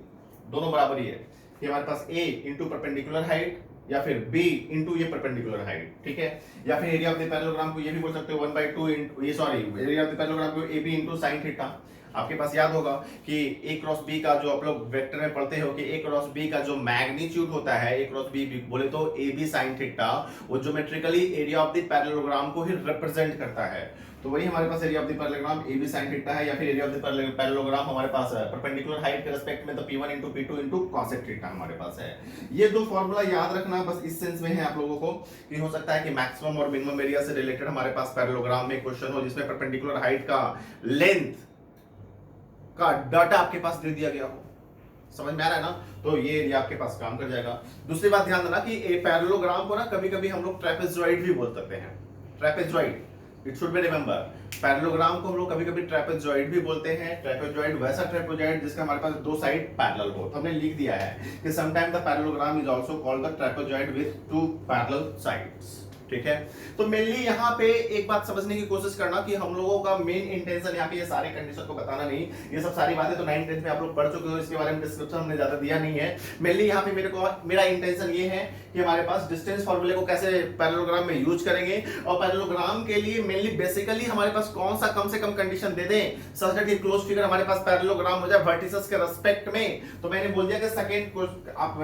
दोनों बराबर ही है कि हमारे पास a इंटू परपेंडिकुलर हाइट या फिर b इंटू ये परपेंडिकुलर हाइट, ठीक है। या फिर एरिया ऑफ द पैरेललोग्राम को ये भी बोल सकते हो 1/2 इंटू ये sorry area of the parallelogram को ab इंटू साइन थीटा। आपके पास याद होगा कि a क्रॉस b का जो आप लोग वेक्टर में पढ़ते हो कि a क्रॉस b का जो मैग्नीट्यूड होता है, a क्रॉस b बोले तो ab sin थीटा, वो geometrically area of the parallelogram को ही रिप्रेजेंट करता है। तो वही हमारे पास area of the parallelogram ab sin theta है, या फिर एरिया ऑफ द पैरेललोग्राम हमारे पास परपेंडिकुलर हाइट के रिस्पेक्ट में तो P1 into P2 into cosec theta हमारे पास है। ये दो फॉर्मूला याद रखना बस इस सेंस में है आप लोगों को कि हो सकता है कि मैक्सिमम और मिनिमम एरिया से रिलेटेड हमारे पास पैरेललोग्राम में क्वेश्चन हो जिसमें परपेंडिकुलर हाइट का लेंथ का डाटा आपके पास दे दिया गया हो। समझ में आ रहा है ना? तो ये एरिया आपके पास काम कर जाएगा। दूसरी बात ध्यान देना कि ए पैरेललोग्राम को ना कभी-कभी हम लोग ट्रेपेजॉइड भी बोल सकते हैं। Trapezoid, it should be remember, parallelogram को हम लोग कभी-कभी ट्रेपेजॉइड भी बोलते हैं। ट्रेपेजॉइड वैसा ट्रेपेजॉइड जिसका हमारे पास दो साइड पैरेलल हो। तो हमने लिख दिया है कि sometime the parallelogram is also called the trapezoid with two parallel sides, ठीक है। तो मेनली यहाँ पे एक बात समझने की कोशिश करना कि हम लोगों का मेन इंटेंशन यहाँ पे ये सारे कंडीशन को बताना नहीं, ये सब सारी बातें तो 9th 10th में आप लोग पढ़ चुके हो, इसके बारे में डिस्क्रिप्शन हमने ज्यादा दिया नहीं है। मेनली यहाँ पे मेरा इंटेंशन ये है कि हमारे पास डिस्टेंस फॉर्मूले को कैसे पैरेललोग्राम में यूज करेंगे, और पैरेललोग्राम के लिए मेनली बेसिकली हमारे पास कौन सा कम से कम कंडीशन दे दें सच दैट ये क्लोज फिगर हमारे पास पैरेललोग्राम हो जाए वर्टिसेस के रिस्पेक्ट में। तो मैंने बोल दिया कि सेकंड आप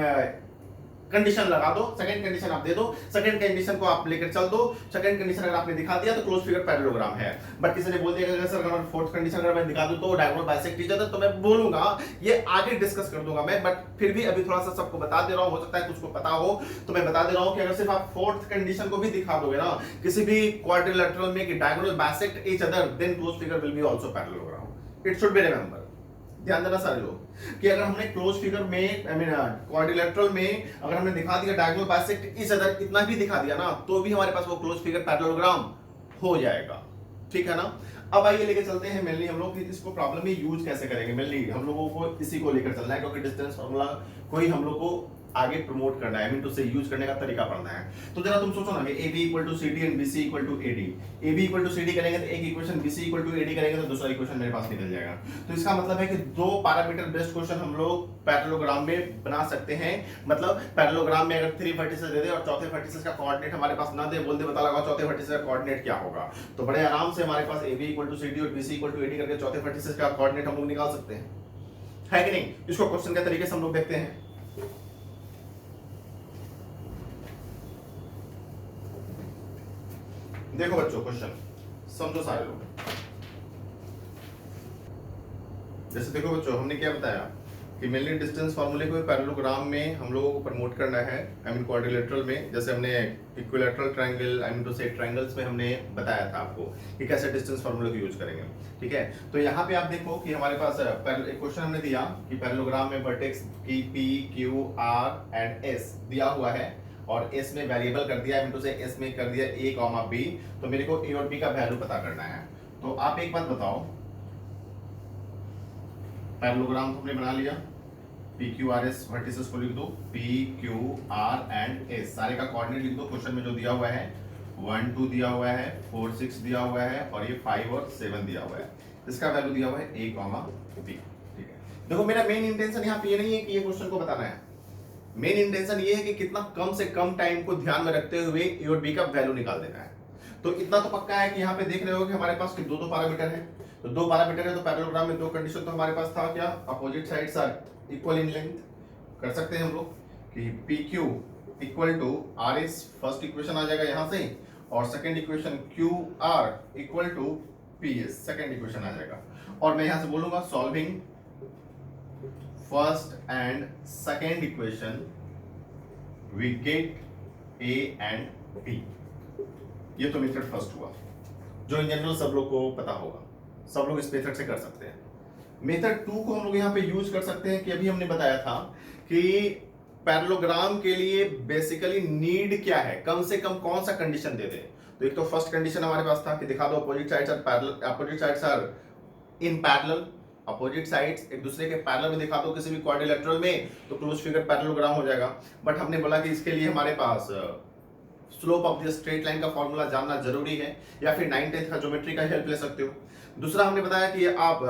कंडीशन लगा दो, सेकंड कंडीशन आप दे दो, सेकंड कंडीशन को आप लेकर चल दो, सेकंड कंडीशन अगर आपने दिखा दिया तो क्लोज फिगर पैरेललोग्राम है। बट किसी ने बोल दिया कि सर अगर फोर्थ कंडीशन अगर मैं दिखा दूं तो डायगोनल बाइसेक्ट इच अदर, तो मैं बोलूंगा ये आगे डिस्कस कर दूंगा मैं, बट फिर भी अभी थोड़ा सा सबको बता दे रहा हूं, हो सकता है कुछ को पता हो तो मैं बता दे रहा हूं कि अगर सिर्फ आप फोर्थ कंडीशन को भी दिखा दोगे ना किसी भी क्वाड्रिलेटरल में कि diagonal bisect each other, then close figure will be also parallelogram. It should be remember, ध्यान देना सारे लोग कि अगर हमने क्लोज फिगर में आई मीन क्वाड्रिलेटरल में अगर हमने दिखा दिया डायगोनल बाइसेक्ट इस अदर इतना भी दिखा दिया ना तो भी हमारे पास वो क्लोज फिगर पैरेललोग्राम हो जाएगा, ठीक है ना। अब आइए लेके चलते हैं मेनली हम लोग इसको प्रॉब्लम में यूज कैसे करेंगे। मेनली हम लोगों को इसी को लेकर चलना है क्योंकि डिस्टेंस फार्मूला को ही हम लोग को आगे प्रमोट करना है, आई मीन टू से यूज करने का तरीका पढ़ना है। तो जरा तुम सोचो ना कि AB = CD and BC = AD, AB = CD करेंगे तो एक इक्वेशन, BC = AD करेंगे तो दूसरा इक्वेशन मेरे पास निकल जाएगा। तो इसका मतलब है कि दो पैरामीटर बेस्ड क्वेश्चन हम लोग पैरेललोग्राम में बना सकते हैं। मतलब पैरेललोग्राम में अगर 3 वर्टिसेस दे दे और चौथे वर्टिसेस का कोऑर्डिनेट हमारे पास ना दे, बोल दे बता लगाओ चौथे वर्टिसेस का कोऑर्डिनेट क्या होगा, तो बड़े आराम से हमारे पास AB = CD और BC = AD करके चौथे वर्टिसेस का कोऑर्डिनेट हम लोग निकाल सकते हैं, है कि नहीं। इसको क्वेश्चन के तरीके से हम लोग देखते हैं। देखो बच्चों क्वेश्चन समझो सारे लोग। जैसे देखो बच्चों हमने क्या बताया कि मेनली डिस्टेंस फार्मूले को पैरेललोग्राम में हम लोगों को प्रमोट करना है, आई मीन क्वाड्रिलेटरल में, जैसे हमने equilateral triangle, I mean to say triangles में हमने बताया था आपको कि कैसे डिस्टेंस फार्मूले को यूज करेंगे। ठीक है, तो यहाँ पे आप देखो कि हमारे पास एक क्वेश्चन हमने दिया कि पैरेललोग्राम में वर्टेक्स की P Q R and S दिया हुआ है और एस में वेरिएबल कर दिया, आई मीन टू से एस में कर दिया ए कॉमा बी, तो मेरे को ए और बी का वैल्यू पता करना है। तो आप एक बात बताओ, पैरेललोग्राम हमने बना लिया, P Q R S vertices को लिख दो, P Q R and S सारे का कोऑर्डिनेट लिख दो। क्वेश्चन में जो दिया हुआ है 1 2 दिया हुआ है, 4 6 दिया हुआ है और ये 5 और 7 दिया हुआ है। इसका वैल्यू दिया हुआ है a कॉमा b। ठीक है, देखो मेरा मेन इंटेंशन यहाँ पे ये नहीं है कि ये क्वेश्चन को बताना है, मेन इंटेंशन ये है कि कितना कम से कम टाइम को ध्यान में रखते हुए ए और बी का वैल्यू निकाल देना है। तो इतना तो पक्का है कि यहाँ पे देख रहे हो कि हमारे पास दो पैरामीटर है, तो दो पैरामीटर है, तो पैरेललोग्राम में दो कंडीशन तो हमारे पास था क्या, opposite sides are equal in length. कर सकते हैं हम लोग कि P Q equal to R S, first equation आ जाएगा यहाँ से, और second equation Q R equal to P S, second equation आ जाएगा। और मैं यहाँ से बोलूंगा solving first and second equation we get A and B. ये तो मेथड फर्स्ट हुआ जो इन जनरल सब लोग को पता होगा, सब लोग इस मेथड से कर सकते हैं। मेथड 2 को हम लोग यहाँ पे यूज कर सकते हैं कि अभी हमने बताया था कि पैरेललोग्राम के लिए बेसिकली नीड क्या है, कम से कम कौन सा कंडीशन दे दे। तो एक तो फर्स्ट कंडीशन हमारे पास था कि दिखा दो opposite sides are parallel, opposite sides are in parallel, opposite sides एक दूसरे के पैरेलल में दिखा दो किसी भी क्वाड्रिलेटरल में, तो क्लोज फिगर पैरेललोग्राम हो जाएगा। बट हमने बोला कि इसके लिए हमारे पास slope of the straight line का फॉर्मूला जानना जरूरी है, या फिर 9th का ज्योमेट्री का हेल्प ले सकते हो। दूसरा हमने बताया कि आप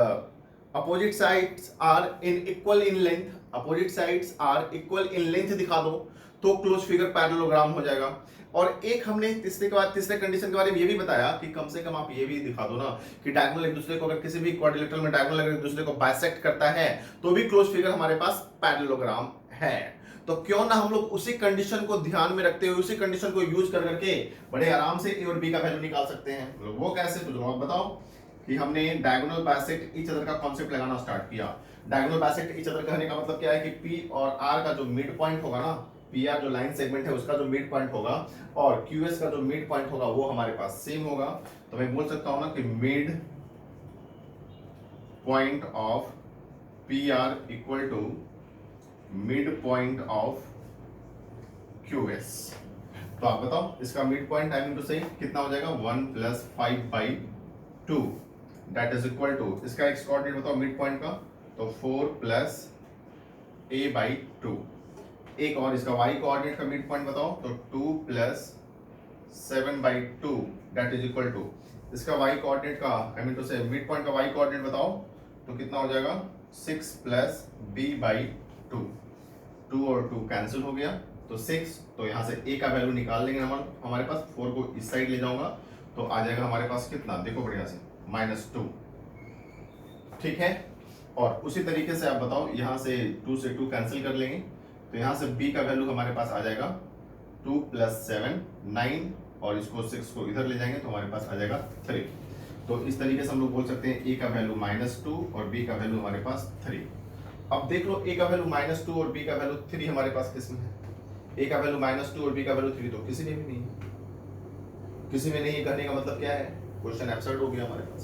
opposite sides are in equal in length, opposite sides are equal in length दिखा दो तो क्लोज फिगर पैरेललोग्राम हो जाएगा। और एक हमने तीसरे कंडीशन के बारे में ये भी बताया कि कम से कम आप ये भी दिखा दो ना कि डायगोनल एक दूसरे को, अगर किसी भी क्वाड्रिलेटरल में डायगोनल अगर एक दूसरे को बाइसेक्ट करता है तो भी क्लोज फिगर हमारे पास पैरेललोग्राम है। तो क्यों ना हम लोग उसी कंडीशन को ध्यान में रखते हुए उसी कंडीशन को यूज कर करके बड़े आराम से ए और बी का वैल्यू निकाल सकते हैं। वो कैसे, तो जवाब बताओ कि हमने डायगोनल बाइसेक्ट ईच अदर का कॉन्सेप्ट लगाना स्टार्ट किया। डायगोनल बाइसेक्ट ईच अदर कहने का मतलब क्या है कि पी और आर का जो मिड पॉइंट होगा ना, पी आर जो लाइन सेगमेंट है उसका जो मिड पॉइंट होगा और क्यू एस का जो मिड पॉइंट होगा वो हमारे पास सेम होगा। तो मैं बोल सकता हूं ना कि mid point of P R equal to mid point of Q S. तो आप बताओ इसका mid point I mean to say कितना हो जाएगा, 1 + 5/2 दैट इज इक्वल टू, इसका एक्स कोऑर्डिनेट बताओ मिड पॉइंट का, तो 4 + a/2। एक और इसका y कोऑर्डिनेट का मिड पॉइंट बताओ, तो 2 + 7/2 दैट इज इक्वल टू, इसका y कोऑर्डिनेट का आई मीन टू से मिड पॉइंट का y कोऑर्डिनेट बताओ तो कितना हो जाएगा, 6 + b/2। 2 और 2 कैंसिल हो गया तो 6, तो यहाँ से a का वैल्यू निकाल लेंगे हमारे पास, 4 को इस साइड ले जाऊंगा तो आ जाएगा हमारे पास कितना, देखो बढ़िया से -2। ठीक है, और उसी तरीके से आप बताओ यहाँ से 2 से 2 कैंसिल कर लेंगे तो यहाँ से b का वैल्यू हमारे पास आ जाएगा 2 + 7 9, और इसको 6 को इधर ले जाएंगे तो हमारे पास आ जाएगा 3। तो इस तरीके से हम लोग बोल सकते हैं a का वैल्यू -2 और b का वैल्यू हमारे पास 3। अब देख लो a का वैल्यू -2 और b का वैल्यू 3 हमारे पास किस में है, a का वैल्यू -2 और b का वैल्यू 3 तो किसी में भी नहीं है। किसी में नहीं है कहने का मतलब क्या है, क्वेश्चन एब्सर्ड हो गया हमारे पास।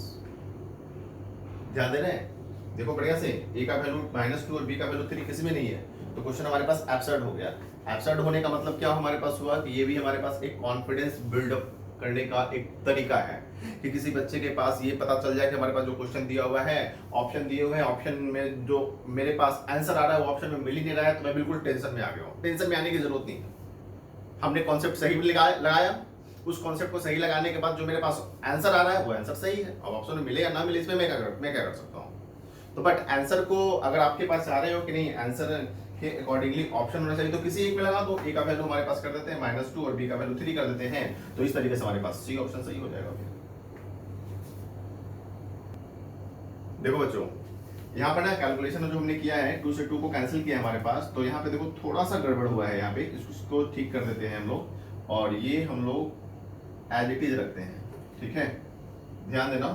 ध्यान दे रहे हैं, देखो बढ़िया से, a का वैल्यू -2 और b का वैल्यू 3 किसी में नहीं है तो क्वेश्चन हमारे पास एब्सर्ड हो गया। एब्सर्ड होने का मतलब क्या हमारे पास हुआ कि ये भी हमारे पास एक कॉन्फिडेंस बिल्डअप करने का एक तरीका है कि किसी बच्चे के पास ये पता चल जाए कि हमारे पास जो क्वेश्चन दिया हुआ है, ऑप्शन दिए हुए हैं, ऑप्शन में जो मेरे पास आंसर आ रहा है वो ऑप्शन में मिल ही नहीं रहा है, तो मैं बिल्कुल टेंशन में आ गया हूँ। टेंशन में आने की जरूरत नहीं है, हमने कॉन्सेप्ट सही लगाया, उस कॉन्सेप्ट को सही लगाने के बाद जो मेरे पास आंसर आ रहा है वो आंसर सही है। अब ऑप्शन में मिले या ना मिले इसमें मैं क्या कर सकता हूँ। तो बट आंसर को अगर आपके पास आ रहे हो कि नहीं, आंसर के अकॉर्डिंगली ऑप्शन होना चाहिए, तो किसी एक में लगा दो। a का वैल्यू हमारे पास कर देते हैं -2 और b का वैल्यू 3 कर देते हैं, तो इस तरीके से हमारे पास सी ऑप्शन सही हो जाएगा। देखो बच्चों, यहाँ पर ना कैलकुलेशन जो हमने किया है 2 से 2 को कैंसिल किया हमारे पास, तो यहाँ पे देखो थोड़ा सा गड़बड़ हुआ है, यहाँ पे इसको ठीक कर देते हैं हम लोग, और ये हम लोग एज इट इज रखते हैं। ठीक है, ध्यान देना,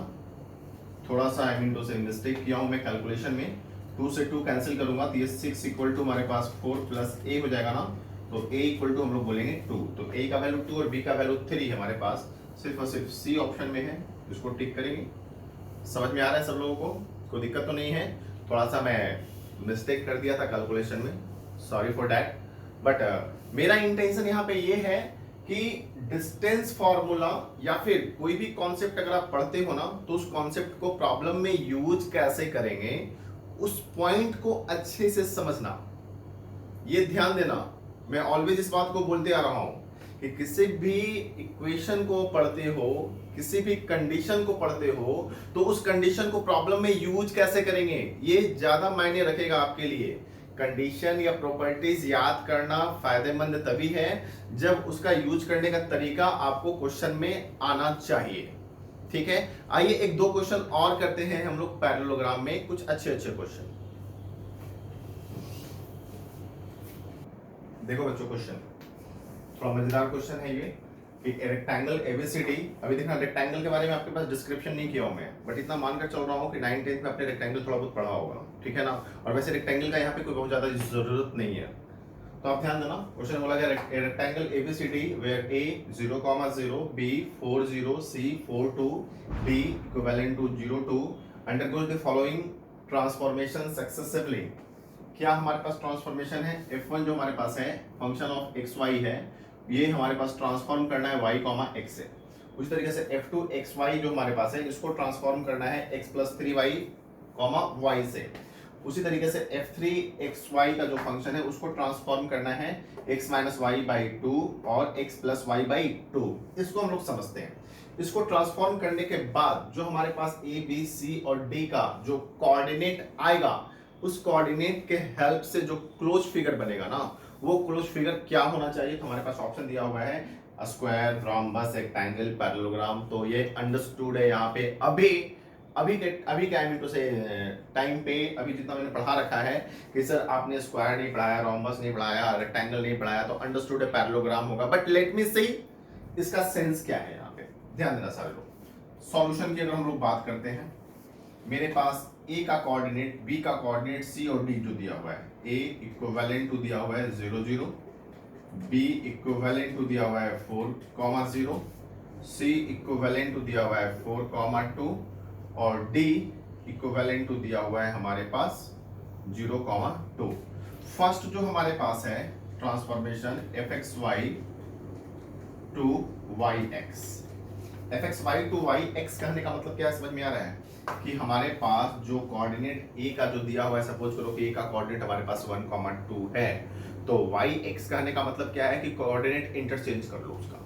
थोड़ा सा आई मीन टू से मिस्टेक किया हूँ मैं कैलकुलेशन में, 2 से 2 कैंसिल करूंगा तो ये 6 इक्वल टू हमारे पास 4 प्लस a हो जाएगा ना, तो a इक्वल टू हम लोग बोलेंगे 2, तो a का वैल्यू 2 और b का वैल्यू 3 हमारे पास सिर्फ और सिर्फ सी ऑप्शन में है, इसको टिक करेंगे। समझ में आ रहा है सब लोगों को, कोई दिक्कत तो नहीं है? थोड़ा सा मैं मिस्टेक कर दिया था कैलकुलेशन में, सॉरी फॉर दैट, बट मेरा इंटेंशन यहाँ पे ये है कि डिस्टेंस फॉर्मूला या फिर कोई भी कॉन्सेप्ट अगर आप पढ़ते हो ना, तो उस कॉन्सेप्ट को प्रॉब्लम में यूज कैसे करेंगे, उस पॉइंट को अच्छे से समझना, ये ध्यान देना। मैं ऑलवेज इस बात को बोलते आ रहा हूं कि किसी भी इक्वेशन को पढ़ते हो, किसी भी कंडीशन को पढ़ते हो, तो उस कंडीशन को प्रॉब्लम में यूज कैसे करेंगे, ये ज्यादा मायने रखेगा आपके लिए। कंडीशन या प्रॉपर्टीज याद करना फायदेमंद तभी है जब उसका यूज करने का तरीका आपको क्वेश्चन में आना चाहिए। ठीक है, आइए एक दो क्वेश्चन और करते हैं हम लोग पैरेललोग्राम में, कुछ अच्छे अच्छे क्वेश्चन। देखो बच्चों, क्वेश्चन थोड़ा मजेदार क्वेश्चन है ये कि रेक्टेंगल एबीसीडी, अभी देखना रेक्टेंगल के बारे में आपके पास डिस्क्रिप्शन नहीं किया हूं मैं, बट इतना मानकर चल रहा हूं कि 9th 10th में आपने रेक्टेंगल थोड़ा बहुत पढ़ा होगा, ठीक है ना। और वैसे रेक्टेंगल का यहाँ पे कोई बहुत ज्यादा जरूरत नहीं है, तो आप ध्यान देना। क्वेश्चन बोला गया rectangle ABCD where A 0,0, B 40, C 42, D equivalent to 02 undergoes the following transformation successively. क्या हमारे पास ट्रांसफॉर्मेशन है, f1 जो हमारे पास है फंक्शन ऑफ xy है, ये हमारे पास ट्रांसफॉर्म करना है y, x से। उसी तरीके से f2 xy जो हमारे पास है, इसको ट्रांसफॉर्म करना है x + 3y, y से। उसी तरीके से f3 xy का जो फंक्शन है, उसको ट्रांसफॉर्म करना है x - y/2 और x + y/2। इसको हम लोग समझते हैं। इसको ट्रांसफॉर्म करने के बाद जो हमारे पास a, b, c और d का जो कोऑर्डिनेट आएगा, उस कोऑर्डिनेट के हेल्प से जो क्लोज फिगर बनेगा ना, वो क्लोज फिगर क्या होना चाहिए, तो हमारे पास ऑप्शन दिया हुआ है स्क्वायर, थ्रोम्बस, रेक्टेंगल, पैरेललोग्राम। तो ये अंडरस्टूड है यहाँ पे। अभी क्या है से टाइम पे अभी जितना मैंने पढ़ा रखा है कि सर आपने स्क्वायर नहीं पढ़ाया, रोम्बस नहीं पढ़ाया, रेक्टेंगल नहीं पढ़ाया, तो अंडरस्टूड है पैरेललोग्राम होगा। बट लेट मी सी इसका सेंस क्या है, यहाँ पे ध्यान देना सारे लोग। सॉल्यूशन की अगर हम लोग बात करते हैं, मेरे पास a का कोऑर्डिनेट, b का कोऑर्डिनेट, c और d जो दिया हुआ है, a इक्विवेलेंट टू दिया हुआ है 0, 0, b इक्विवेलेंट टू दिया हुआ है 4, 0, c इक्विवेलेंट टू दिया हुआ है 4, 2 और d इक्विवेलेंट टू दिया हुआ है हमारे पास 0, 2। फर्स्ट जो हमारे पास है transformation fxy to yx, fxy to yx कहने का मतलब क्या है, समझ में आ रहा है कि हमारे पास जो कोऑर्डिनेट a का जो दिया हुआ है, सपोज करो कि a का कोऑर्डिनेट हमारे पास 1, 2 है, तो yx कहने का मतलब क्या है कि कोऑर्डिनेट इंटरचेंज कर लो उसका।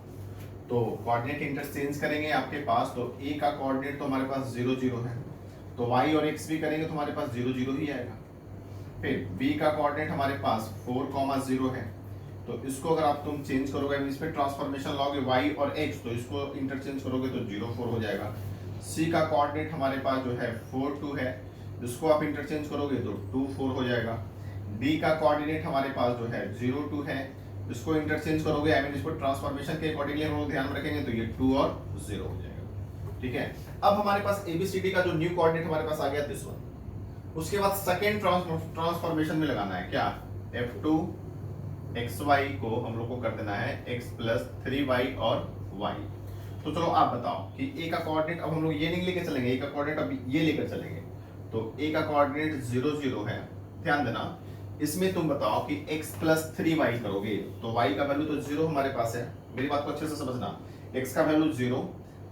तो कोऑर्डिनेट इंटरचेंज करेंगे आपके पास, तो a का कोऑर्डिनेट तो हमारे पास 0, 0 है, तो y और x भी करेंगे तो हमारे पास 0, 0 ही आएगा। फिर b का कोऑर्डिनेट हमारे पास 4, 0 है, तो इसको अगर आप तुम चेंज करोगे, इस पे ट्रांसफॉर्मेशन लाओगे y और x, तो इसको इंटरचेंज करोगे तो 0, 4 हो जाएगा। c का कोऑर्डिनेट हमारे पास जो है 4, 2 है, इसको आप इंटरचेंज करोगे तो 2, 4 हो जाएगा। d का कोऑर्डिनेट हमारे पास जो है 0, 2 है, इसको इंटरचेंज करोगे, आई मीन इसको ट्रांसफॉर्मेशन के अकॉर्डिंगली हम लोग ध्यान में रखेंगे तो ये 2 और 0 हो जाएगा। ठीक है, अब हमारे पास ABCD का जो न्यू कोऑर्डिनेट हमारे पास आ गया दिस वन। उसके बाद सेकेंड ट्रांसफॉर्मेशन में लगाना है क्या, f2 xy को हम लोग को कर देना है x + 3y और y। तो चलो आप बताओ कि a का कोऑर्डिनेट, अब हम लोग ये नहीं लेके चलेंगे, a का कोऑर्डिनेट अब ये लेकर चलेंगे, तो a का कोऑर्डिनेट 0, 0 है। ध्यान देना, इसमें तुम बताओ कि x + 3y करोगे तो y का वैल्यू तो 0 हमारे पास है, मेरी बात को अच्छे से समझना। x का वैल्यू 0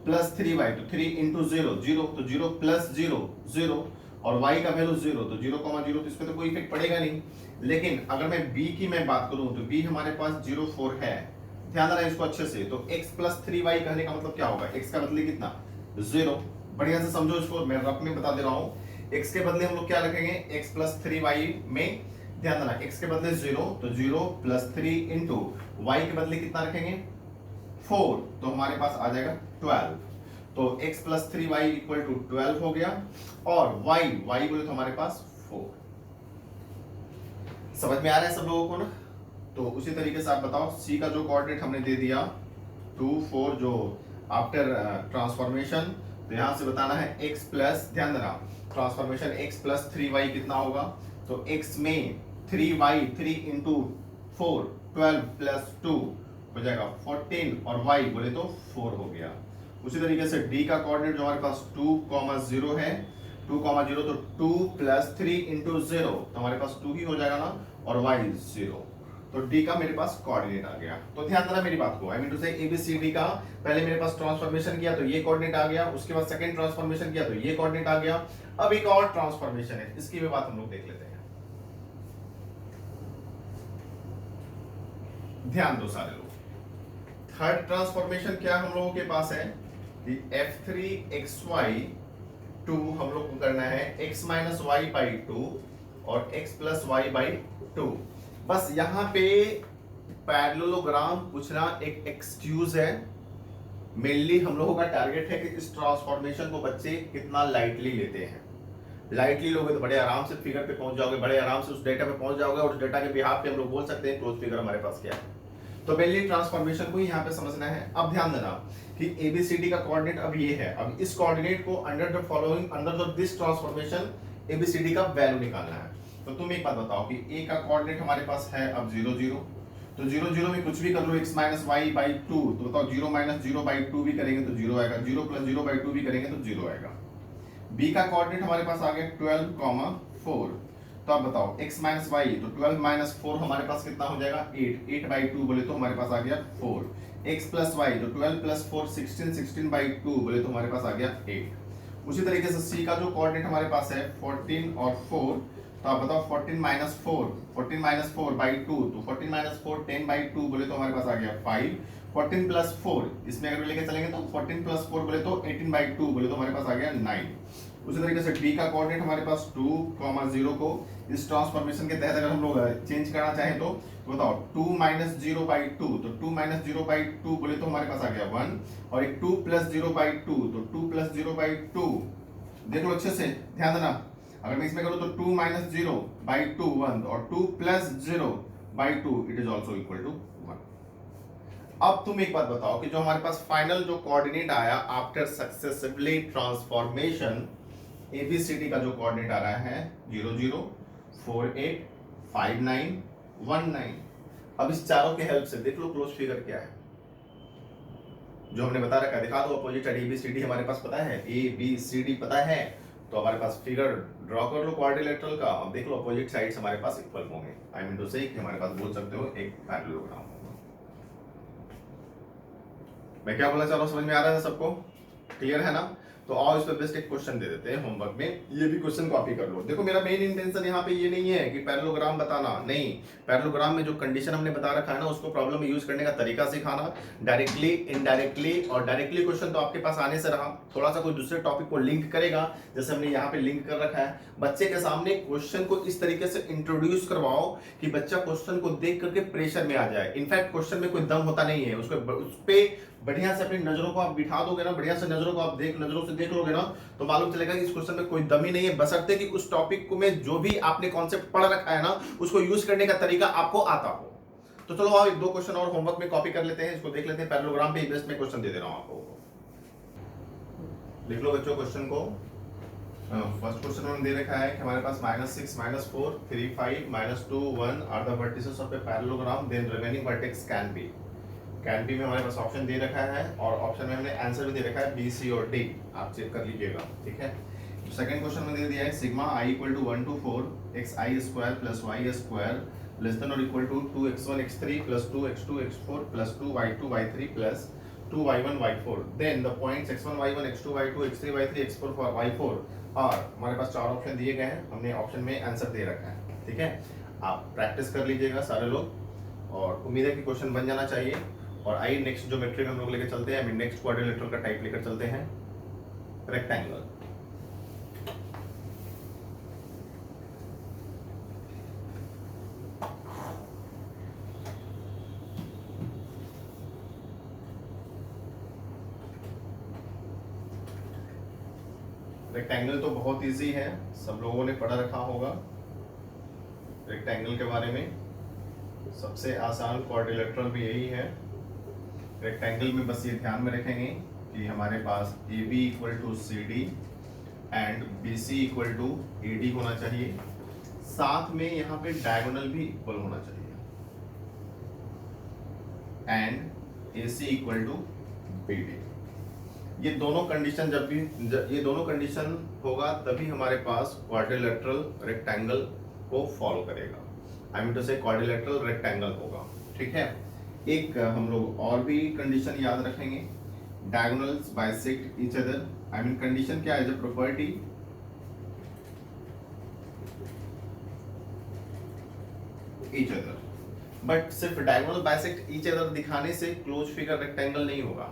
+ 3y, तो 3 × 0, 0, तो 0 + 0, 0, और y का वैल्यू 0, तो 0, 0, तो इस पे तो कोई इफेक्ट पड़ेगा नहीं। लेकिन अगर मैं b की मैं बात करूं तो b हमारे पास 0, 4 है, ध्यान देना इसको अच्छे से। तो x + 3y कहने का मतलब क्या होगा, x का बदले कितना 0, बढ़िया से समझो इसको, मैं रफ में बता दे रहा हूँ। x के बदले हम लोग क्या रखेंगे, x + 3y में ध्यान देना, x के बदले 0, तो 0 + 3 × y के बदले कितना रखेंगे 4, तो हमारे पास आ जाएगा 12। तो x + 3y = 12 हो गया, और y बोले तो हमारे पास 4। समझ में आ रहा है सब लोगों को ना। तो उसी तरीके से आप बताओ c का जो कोऑर्डिनेट हमने दे दिया 2, 4 जो आफ्टर ट्रांसफॉर्मेशन, तो यहां से बताना है x प्लस, ध्यान देना ट्रांसफॉर्मेशन x प्लस 3y कितना होगा, तो x में 3y 3 इंटू 4 12 प्लस 2 हो जाएगा 14 और y बोले तो 4 हो गया। उसी तरीके से d का कोऑर्डिनेट जो हमारे पास 2,0 है, 2,0 तो 2 प्लस 3 इंटू 0 तो हमारे पास 2 ही हो जाएगा ना, और y 0, तो d का मेरे पास कोऑर्डिनेट आ गया। तो ध्यान देना मेरी बात को, आई मीन टू से ABCD का पहले मेरे पास ट्रांसफॉर्मेशन किया तो ये कोऑर्डिनेट आ गया, उसके बाद सेकंड ट्रांसफॉर्मेशन किया तो ये कोऑर्डिनेट आ गया। अब एक और ट्रांसफॉर्मेशन है, इसकी भी बात हम लोग देख लेते हैं। ध्यान दो सारे लोग, थर्ड ट्रांसफॉर्मेशन क्या हम लोगों के पास है कि f3xy 2 हम लोग को करना है x माइनस वाई बाई 2 और x प्लस वाई बाई 2। बस यहाँ पे पैरेललोग्राम पूछना एक एक्सक्यूज है। मेनली हम लोगों का टारगेट है कि इस ट्रांसफॉर्मेशन को बच्चे कितना लाइटली लेते हैं। लाइटली लोगे तो बड़े आराम से फिगर पे पहुंच जाओगे, बड़े आराम से उस डेटा पे पहुंच जाओगे, और उस डेटा के बिहाफ पे हम लोग बोल सकते हैं क्लोज फिगर हमारे पास क्या है। तो मेनली ट्रांसफॉर्मेशन को ही यहाँ पे समझना है। अब ध्यान देना कि ABCD का कोऑर्डिनेट अब ये है, अब इस कोऑर्डिनेट को under the following under the this transformation ABCD का वैल्यू निकालना है। तो तुम एक बात बताओ कि A का कोऑर्डिनेट हमारे पास है अब 0 0, तो 0 0 में कुछ भी कर लो x माइनस वाई बाई 2, तो बताओ 0 माइनस 0 बाई 2 भी करेंगे तो 0 आएगा, 0 प्लस 0 बाई 2 भी करेंगे तो 0 आएगा। B का कोऑर्डिनेट हमारे पास आ गया 12, 4, तो अब बताओ x माइनस वाई, तो 12 माइनस 4 हमारे पास कितना हो जाएगा 8, 8 बाई 2 बोले तो हमारे पास आ गया 4, x प्लस वाई तो 12 प्लस 4 16, 16 बाई 2 बोले तो हमारे पास आ गया 8। उसी तरीके से C का जो कोऑर्डिनेट हमारे पास है 14 और 4, तो आप बताओ 14 माइनस 4 बाई 2, तो 14 माइनस 4 10 बाई 2 बोले तो हमारे पास आ गया 5, 14 प्लस 4 इसमें अगर लेके चलेंगे तो 14 प्लस 4 बोले तो 18 बाई 2 बोले तो हमारे पास आ गया 9। उसी तरीके से D का कोऑर्डिनेट हमारे पास 2,0 को इस ट्रांसफॉर्मेशन के तहत अगर हम लोग चेंज करना चाहें तो बताओ 2 माइनस 0 बाई 2, तो 2 माइनस 0 बाई 2 बोले तो हमारे पास आ गया 1, और एक 2 प्लस 0 बाई 2, तो 2 प्लस 0 बाई 2, देख लो अच्छे से ध्यान देना। अगर मैं इसमें करूं तो 2 माइनस 0 बाई 2 1, और 2 प्लस 0 by 2 it is also equal to 1। अब तुम एक बात बताओ कि जो हमारे पास फाइनल जो कोऑर्डिनेट आया आफ्टर सक्सेसिवली ट्रांसफॉर्मेशन ABCD का जो कोऑर्डिनेट आ रहा है 0 0 4 8 5 9 1 9। अब इस चारों के हेल्प से देख लो क्लोज फिगर क्या है जो हमने बता रखा है। दिखा दो अपोजिट साइड ABCD हमारे पास पता है, ABCD पता है, तो हमारे पास फिगर ड्रॉ कर लो क्वाड्रिलेटरल का। अब देख लो अपोजिट साइड्स हमारे पास इक्वल होंगे, आई मीन टू से हमारे पास बोल सकते हो एक पैरेललोग्राम होगा। मैं क्या बोलना चाह रहा हूं समझ में आ रहा है सबको, क्लियर है ना? तो आओ इस पे बेस्ट एक क्वेश्चन दे देते हैं होमवर्क में, ये भी क्वेश्चन कॉपी कर लो। देखो मेरा मेन इंटेंशन यहाँ पे ये नहीं है कि पैरेललोग्राम बताना, नहीं, पैरेललोग्राम में जो कंडीशन हमने बता रखा है ना उसको प्रॉब्लम में यूज करने का तरीका सिखाना, डायरेक्टली इनडायरेक्टली। और डायरेक्टली क्वेश्चन तो आपके पास आने से रहा, थोड़ा सा कोई दूसरे टॉपिक को लिंक करेगा, जैसे हमने यहाँ पे लिंक कर रखा है। बच्चे के सामने क्वेश्चन को इस तरीके से इंट्रोड्यूस करवाओ कि बच्चा क्वेश्चन को देख करके प्रेशर में आ जाए। इनफैक्ट क्वेश्चन में कोई दम होता नहीं है, उसको उस पे बढ़िया से अपनी नजरों को आप बिठा दोगे ना, बढ़िया से नजरों को आप नजरों से देख लोगे ना, तो मालूम चलेगा कि इस क्वेश्चन में कोई दम ही नहीं है, बशर्ते कि उस टॉपिक को में जो भी आपने कॉन्सेप्ट पढ़ रखा है ना उसको यूज करने का तरीका आपको आता हो। तो चलो आओ एक दो क्वेश्चन और होमवर्क में कॉपी कर लेते हैं, इसको देख लेते हैं। पैरेललोग्राम पे बेस्ट में क्वेश्चन दे दे रहा हूं आपको, लिख लो बच्चों क्वेश्चन को। फर्स्ट क्वेश्चन में दे रखा है कि हमारे पास -6 -4 3 5 -2 1 are the vertices of a parallelogram, then remaining vertex can be में हमारे पास ऑप्शन दे रखा है, और ऑप्शन में हमने आंसर भी दे रखा है B, C और D, आप चेक कर लीजिएगा, ठीक है। सेकंड क्वेश्चन में दे दिया है sigma i equal to 1 to 4 xi square plus y square less than और equal to 2x1 x3 plus 2x2 x4 plus 2y2 y3 plus 2y1 y4, then the points x1 y1 x2 y2 x3 y3 x4 for y4 और हमारे पास चार option दिए गए हैं, हमने option में answer दे रखा है, ठीक है। आप प्रैक्टिस कर लीजिएगा सारे लोग, और उम्मीद है कि क्वेश्चन बन जाना चाहिए। और आइए नेक्स्ट ज्योमेट्री में हम लोग लेकर चलते हैं, नेक्स्ट क्वाड्रिलेटरल का टाइप लेकर चलते हैं, रेक्टेंगल। रेक्टेंगल तो बहुत इजी है, सब लोगों ने पढ़ा रखा होगा रेक्टेंगल के बारे में। सबसे आसान क्वाड्रिलेटरल भी यही है। रेक्टेंगल में बस ये ध्यान में रखेंगे कि हमारे पास AB equal to CD and B C equal to A D होना चाहिए, साथ में यहाँ पे डायगोनल भी इक्वल होना चाहिए, and A C equal to B D. ये दोनों कंडीशन ये दोनों कंडीशन होगा तभी हमारे पास क्वाड्रिलेटरल रेक्टेंगल को फॉलो करेगा। I mean to say quadrilateral rectangle होगा, ठीक है। एक हम लोग और भी कंडीशन याद रखेंगे, diagonals bisect each other. I mean condition क्या है, जो प्रॉपर्टी ईच अदर, बट सिर्फ डायगोनल बाइसेक्ट ईच अदर दिखाने से क्लोज फिगर रेक्टेंगल नहीं होगा।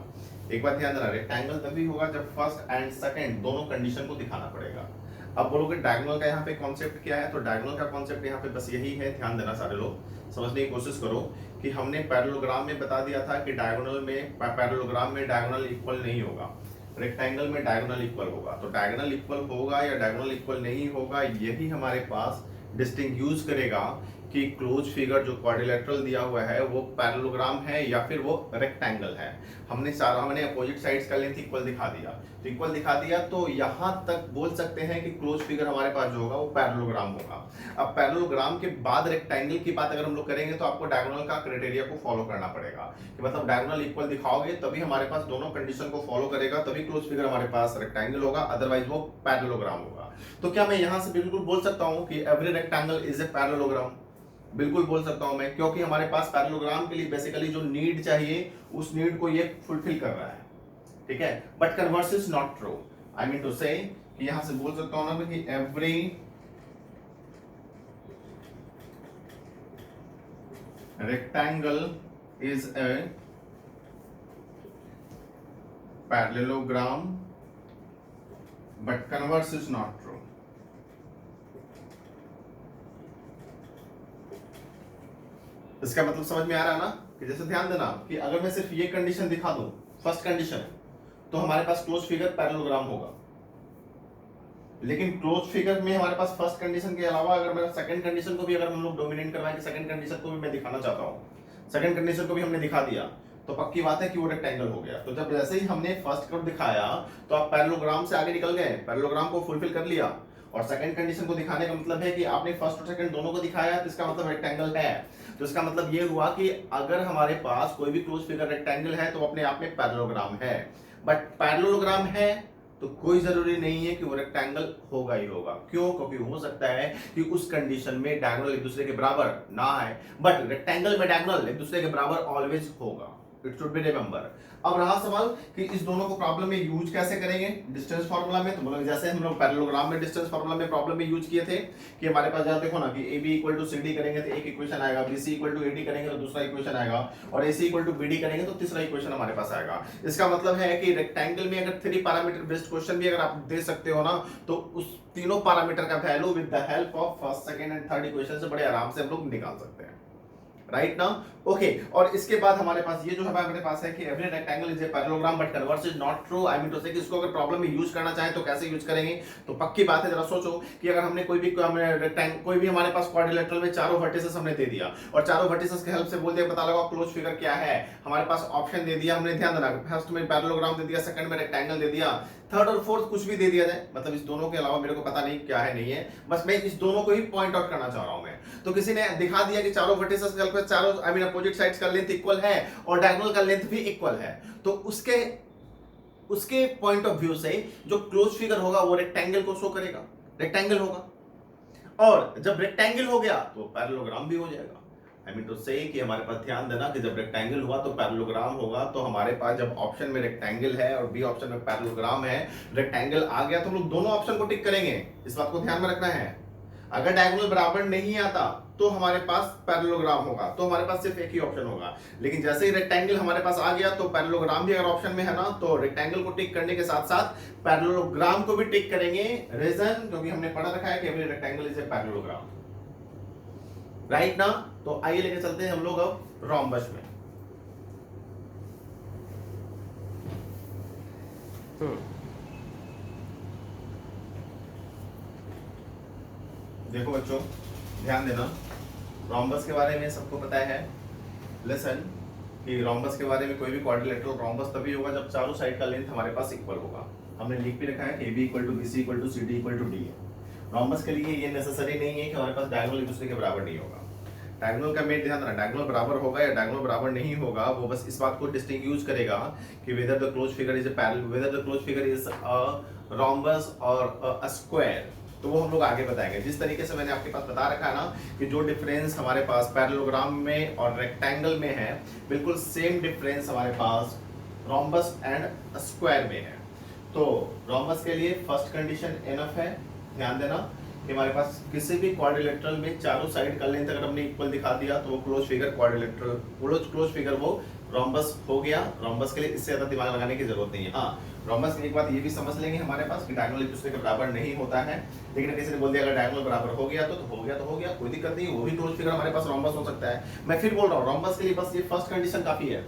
एक बात ध्यान देना, रेक्टेंगल तभी होगा जब फर्स्ट एंड सेकंड दोनों कंडीशन को दिखाना पड़ेगा। अब बोलोगे डायगोनल का यहाँ पे कॉन्सेप्ट क्या है, तो डायगोनल का कॉन्सेप्ट यहाँ पे बस यही है, ध्यान देना सारे लोग समझने की कोशिश करो कि हमने पैरेललोग्राम में बता दिया था कि डायगोनल में पैरेललोग्राम में डायगोनल इक्वल नहीं होगा, रेक्टेंगल में डायगोनल इक्वल होगा। तो डायगोनल इक्वल होगा या डायगोनल इक्वल नहीं होगा, यही हमारे पास डिस्टिंग्विश करेगा कि क्लोज फिगर जो क्वाड्रिलेटरल दिया हुआ है वो पैरेललोग्राम है या फिर वो रेक्टेंगल है। हमने अपोजिट साइड्स का लेंथ इक्वल दिखा दिया, तो इक्वल दिखा दिया तो यहां तक बोल सकते हैं कि क्लोज फिगर हमारे पास जो होगा वो पैरेललोग्राम होगा। अब पैरेललोग्राम के बाद रेक्टेंगल की बात अगर हम लोग करेंगे तो आपको डायगोनल का क्राइटेरिया को फॉलो करना पड़ेगा कि मतलब डायगोनल इक्वल दिखाओगे तभी हमारे पास दोनों कंडीशन को फॉलो करेगा, तभी क्लोज फिगर हमारे पास रेक्टेंगल होगा, अदरवाइज वो पैरेललोग्राम होगा। तो क्या मैं यहां से बिल्कुल बोल सकता हूं कि every rectangle is a parallelogram? बिल्कुल बोल सकता हूं मैं, क्योंकि हमारे पास पैरेललोग्राम के लिए बेसिकली जो नीड चाहिए उस नीड को ये फुलफिल कर रहा है, ठीक है। But converse is not true. I mean to say कि यहां से बोल सकता हूं ना कि every rectangle is a parallelogram but converse is not true. इसका मतलब समझ में आ रहा है ना, कि जैसे ध्यान देना कि अगर मैं सिर्फ ये कंडीशन दिखा दूं, फर्स्ट कंडीशन, तो हमारे पास क्लोज फिगर पैरेललोग्राम होगा। लेकिन क्लोज फिगर में हमारे पास फर्स्ट कंडीशन के अलावा अगर मैं सेकंड कंडीशन को भी अगर हम लोग डोमिनेट करवाएं कि सेकंड कंडीशन को भी मैं दिखाना चाहता हूं, सेकंड कंडीशन को भी हमने दिखा दिया, तो पक्की बात है कि वो रेक्टेंगल हो गया। तो जब जैसे ही हमने फर्स्ट को दिखाया तो आप पैरेललोग्राम से आगे निकल गए, पैरेललोग्राम को फुलफिल कर लिया। और सेकंड कंडीशन को दिखाने का मतलब है कि आपने फर्स्ट और सेकंड दोनों को दिखाया, तो इसका मतलब रेक्टेंगल है। तो इसका मतलब ये हुआ कि अगर हमारे पास कोई भी क्लोज फिगर रेक्टेंगल है तो अपने आप में पैरेललोग्राम है। बट पैरेललोग्राम है तो कोई जरूरी नहीं है कि वो रेक्टेंगल होगा ही होगा। क्यों? क्योंकि हो सकता है कि उस कंडीशन में डायगोनल एक दूसरे के बराबर ना आए, बट रेक्टेंगल में डायगोनल एक दूसरे के बराबर ऑलवेज होगा। It should be remember. अब रहा सवाल कि इस दोनों को प्रॉब्लम में यूज कैसे करेंगे डिस्टेंस फार्मूला में। तो मतलब जैसे हम लोग पैरेललोग्राम में डिस्टेंस फार्मूला में प्रॉब्लम में यूज किए थे कि हमारे पास जहाँ देखो ना कि AB इक्वल टू CD करेंगे तो एक इक्वेशन आएगा, BC इक्वल टू AD करेंगे तो दूसरा इक्वेशन आएगा, और AC इक्वल टू BD करेंगे तो तीसरा इक्वेशन हमारे पास आएगा। इसका मतलब है कि रेक्टेंगल में अगर 3 पैरामीटर बेस्ड क्वेश्चन भी अगर आप दे सकते हो ना, तो उस तीनों पैरामीटर का value with the help of first, second and third equation से बड़े आराम से हम लोग निकाल सकते हैं। राइट ना, ओके। और इसके बाद हमारे पास ये जो है हमारे पास है कि every rectangle is a parallelogram but converse is not true. I mean to say कि इसको अगर प्रॉब्लम में यूज करना चाहे तो कैसे यूज करेंगे। तो पक्की बात है, जरा सोचो कि अगर हमने कोई भी हमारे पास क्वाड्रिलेटरल में चारों वर्टिसेस हमने दे दिया और चारों वर्टिसेस की हेल्प से बोल दिया पता लगाओ क्लोज फिगर क्या है, हमारे पास ऑप्शन दे दिया हमने, ध्यान देना फर्स्ट में पैरेललोग्राम दे दिया, सेकंड में रेक्टेंगल दे दिया, थर्ड और फोर्थ कुछ भी दे दिया जाए, मतलब इस दोनों के अलावा मेरे को पता नहीं क्या है नहीं है, बस मैं इस दोनों को ही पॉइंट आउट करना चाह रहा हूं मैं। तो किसी ने दिखा दिया कि चारों वर्टिसेस के हेल्प से चारों आई मीन अपोजिट साइड्स का लेंथ इक्वल है और डायगोनल का लेंथ भी इक्वल है, तो उसके पॉइंट ऑफ व्यू से जो क्लोज फिगर होगा वो रेक्टेंगल को शो करेगा, रेक्टेंगल होगा। और जब रेक्टेंगल हो गया तो पैरेललोग्राम भी हो जाएगा। आई मीन टू से कि हमारे पास ध्यान देना कि जब रेक्टेंगल हुआ तो पैरेललोग्राम होगा। तो हमारे पास जब ऑप्शन में रेक्टेंगल है और बी ऑप्शन में पैरेललोग्राम है, रेक्टेंगल आ गया तो हम लोग दोनों ऑप्शन को टिक करेंगे, इस बात को ध्यान में रखना है। अगर डायगोनल बराबर नहीं आता तो हमारे पास पैरेललोग्राम होगा, तो हमारे पास सिर्फ एक ही ऑप्शन होगा। लेकिन जैसे ही रेक्टेंगल हमारे पास आ गया तो पैरेललोग्राम भी अगर ऑप्शन में है ना, तो रेक्टेंगल को टिक करने के साथ साथ पैरेललोग्राम को भी टिक करेंगे। रीजन क्योंकि हमने पढ़ा रखा है कि every rectangle is a parallelogram, right ना। तो आइए लेके चलते हैं हम लोग अब रोम्बस में। देखो बच्चों ध्यान देना, रोम्बस के बारे में सबको पता है लेसन कि रोम्बस के बारे में कोई भी क्वाड्रिलेटरल रोम्बस तभी होगा जब चारों साइड का लेंथ हमारे पास इक्वल होगा। हमने लिख भी रखा है कि A B equal to B C equal to C D equal to D है। रोम्बस के लिए ये नेसेसरी नहीं है कि हमारे पास डायगोनल एक दूसरे के बराबर नहीं होगा। डायगोनल का मेन ध्यान रखना, डायगोनल बराबर होगा या डायगोनल बराबर नहीं होगा, वो बस इस बात को डिस्टिंग्विश करेगा कि whether the close figure is a parallel, whether the close figure is a rhombus और अ स्क्वायर, तो वो हम लोग आगे बताएंगे। जिस तरीके से मैंने आपके पास बता रखा है ना कि जो डिफरेंस हमारे पास पैरेललोग्राम में और रेक्टेंगल में है, बिल्कुल सेम डिफरेंस हमारे पास रोम्बस एंड स्क्वायर में है। तो रोम्बस के लिए फर्स्ट कंडीशन एनफ है, ध्यान देना कि हमारे पास किसी भी क्वाड्रिलेटरल में चारों साइड का लेंथ अगर हमने इक्वल दिखा दिया तो वो close figure quadrilateral, close figure वो रोम्बस हो गया। रोम्बस के लिए इससे ज्यादा दिमाग लगाने की जरूरत नहीं है। हाँ, रोम्बस की एक बात ये भी समझ लेंगे हमारे पास कि डायगोनल एक दूसरे के बराबर नहीं होता है, लेकिन किसी ने बोल दिया अगर डायगोनल बराबर हो गया तो हो गया तो हो गया, कोई दिक्कत नहीं, वो भी क्लोज फिगर हमारे पास रोम्बस हो सकता है। मैं फिर बोल रहा हूँ, रोम्बस के लिए बस ये फर्स्ट कंडीशन काफी है।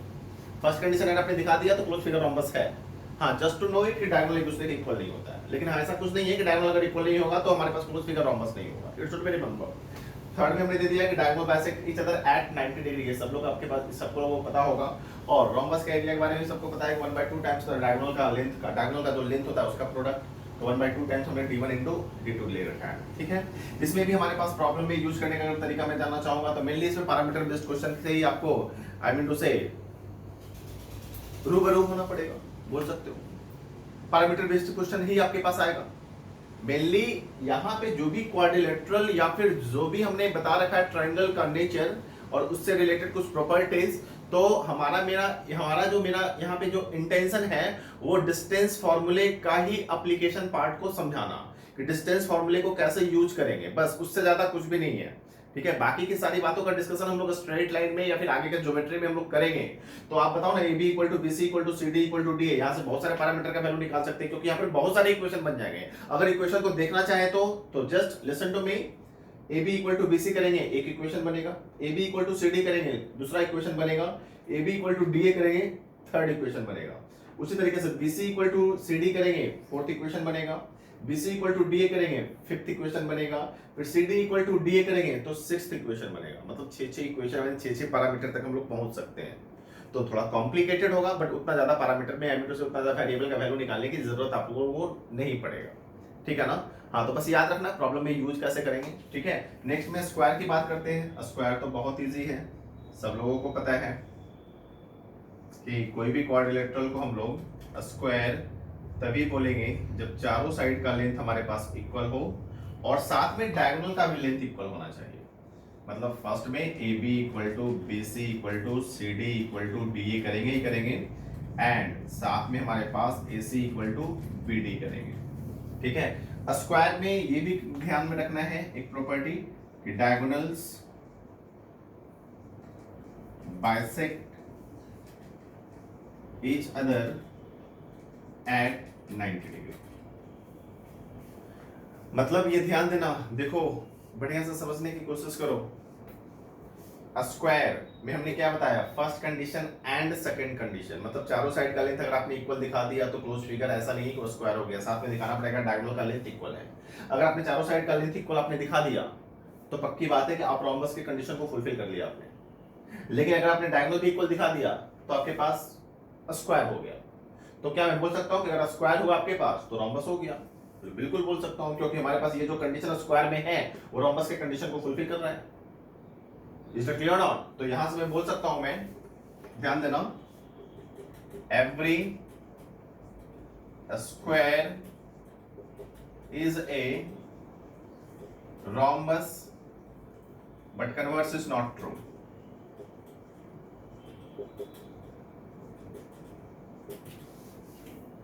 फर्स्ट कंडीशन अगर आपने दिखा दिया तो क्लोज फिगर रोम्बस है। हाँ, जस्ट टू नो इट कि डायगोनल एक दूसरे के इक्वल नहीं होता है, लेकिन ऐसा कुछ नहीं है कि डायगोनल अगर इक्वल नहीं होगा तो हमारे पास क्लोज फिगर रोम्बस नहीं होगा। It should be remember. Third में हमने दे दिया कि diagonal bisect each other at 90 degree, ये सब लोग आपके पास सबको वो पता होगा। और रोम्बस के एरिया के बारे में सबको पता है कि 1/2 टाइम्स द डायगोनल का लेंथ का, डायगोनल का जो लेंथ होता है उसका प्रोडक्ट, तो 1/2 टाइम्स हमने d1 इनटू d2 ले रखा है। ठीक है, इसमें भी हमारे पास प्रॉब्लम में यूज करने का अगर तरीका मैं जानना चाहूंगा तो मेनली इसमें पैरामीटर बेस्ड क्वेश्चन से ही आपको आई मीन टू से रूबरू होना पड़ेगा, बोल सकते हो। पैरामीटर बेस्ड क्वेश्चन ही आपके पास आएगा। मेनली यहाँ पे जो भी क्वाड्रिलेटरल या फिर जो भी हमने बता रखा है ट्रायंगल का नेचर और उससे रिलेटेड कुछ प्रॉपर्टीज, तो हमारा जो यहाँ पे जो इंटेंशन है वो डिस्टेंस फॉर्मूले का ही एप्लीकेशन पार्ट को समझाना कि डिस्टेंस फॉर्मूले को कैसे यूज करेंगे, बस उससे ज्यादा कुछ भी नहीं है। ठीक है, बाकी की सारी बातों का डिस्कशन हम लोग स्ट्रेट लाइन में या फिर आगे के ज्योमेट्री में हम लोग करेंगे। तो आप बताओ ना, A B equal to B C equal to C D equal to D है, यहाँ से बहुत सारे पैरामीटर का वैल्यू निकाल सकते हैं क्योंकि यहाँ पर बहुत सारे इक्वेशन बन जाएंगे। अगर इक्वेशन को देखना चाहे तो just listen to me, A B equal to B C करेंगे एक इक्वेशन बनेगा, A B equal to C D करेंगे दूसरा इक्वेशन बनेगा, A B equal to D A करेंगे थर्ड इक्वेशन बनेगा। उसी तरीके से B C equal to C D करेंगे फोर्थ इक्वेशन बनेगा, B C equal to D A करेंगे फिफ्थ इक्वेशन बनेगा, फिर C D equal to D A करेंगे तो सिक्स्थ इक्वेशन बनेगा। मतलब 6 इक्वेशन 6 पैरामीटर तक हम लोग पहुंच सकते हैं। तो थोड़ा कॉम्प्लिकेटेड होगा बट उतना ज्यादा पैरामीटर में एमिटर से उतना ज्यादा वेरिएबल का वैल्यू निकालने की जरूरत आप लोगों को नहीं पड़ेगा। ठीक है ना। हाँ, तो बस याद रखना प्रॉब्लम में यूज कैसे करेंगे। ठीक है, नेक्स्ट में स्क्वायर की बात करते हैं। स्क्वायर तो बहुत इजी है, सब लोगों को पता है कि कोई भी क्वाड्रिलेटरल को हम लोग स्क्वायर तभी बोलेंगे जब चारों साइड का लेंथ हमारे पास इक्वल हो और साथ में डायगोनल का भी लेंथ इक्वल होना चाहिए। मतलब फर्स्ट में A B equal to B C equal to C D equal to D A करेंगे ही करेंगे एंड साथ में हमारे पास A C equal to B D करेंगे। ठीक है, स्क्वायर में ये भी ध्यान में रखना है एक प्रॉपर्टी कि diagonals bisect each other at 90 degree. मतलब ये ध्यान देना, देखो बढ़िया से समझने की कोशिश करो। स्क्वायर में हमने क्या बताया, first condition and second condition, मतलब चारों साइड का लेंथ अगर आपने इक्वल दिखा दिया तो क्लोज फिगर ऐसा नहीं कि वो स्क्वायर हो गया, साथ में दिखाना पड़ेगा डायगोनल का लेंथ इक्वल है। अगर आपने चारों साइड का लेंथ इक्वल आपने दिखा दिया तो पक्की बात है कि आप रोम्बस की कंडीशन को फुलफिल कर लिया आपने। लेकिन अगर आपने डायगोनल भी इक्वल दिखा दिया तो आपके पास स्क्वायर हो गया। तो क्या मैं बोल सकता हूं कि अगर स्क्वायर हुआ आपके पास तो रोम्बस हो गया? तो बिल्कुल बोल सकता हूं, क्योंकि हमारे पास ये जो कंडीशन स्क्वायर में है वो रोम्बस के कंडीशन को फुलफिल कर रहा है। Is it clear not? तो यहां से मैं बोल सकता हूं, मैं ध्यान देना, every square is a rhombus but converse is not true.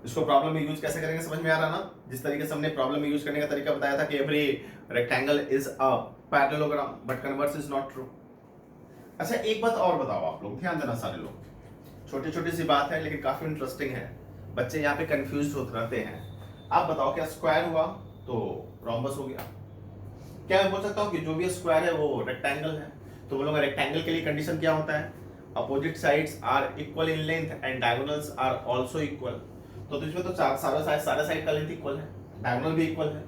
इसको प्रॉब्लम में यूज कैसे करेंगे समझ में आ रहा ना? जिस तरीके से हमने प्रॉब्लम में यूज करने का तरीका बताया था कि every rectangle is a parallelogram but converse is not true. अच्छा, एक बात और बताओ, आप लोग ध्यान देना सारे लोग, छोटी छोटी सी बात है लेकिन काफी इंटरेस्टिंग है, बच्चे यहाँ पे कंफ्यूज होते रहते हैं। आप बताओ, क्या स्क्वायर हुआ तो रोम्बस हो गया? क्या मैं बोल सकता हूँ कि जो भी स्क्वायर है वो रेक्टेंगल है? तो बोलूंगा रेक्टेंगल के लिए कंडीशन क्या होता है, opposite sides are equal in length and diagonals are also equal. तो इसमें तो सारे साइड का लेंथ इक्वल है, डायगोनल भी इक्वल है।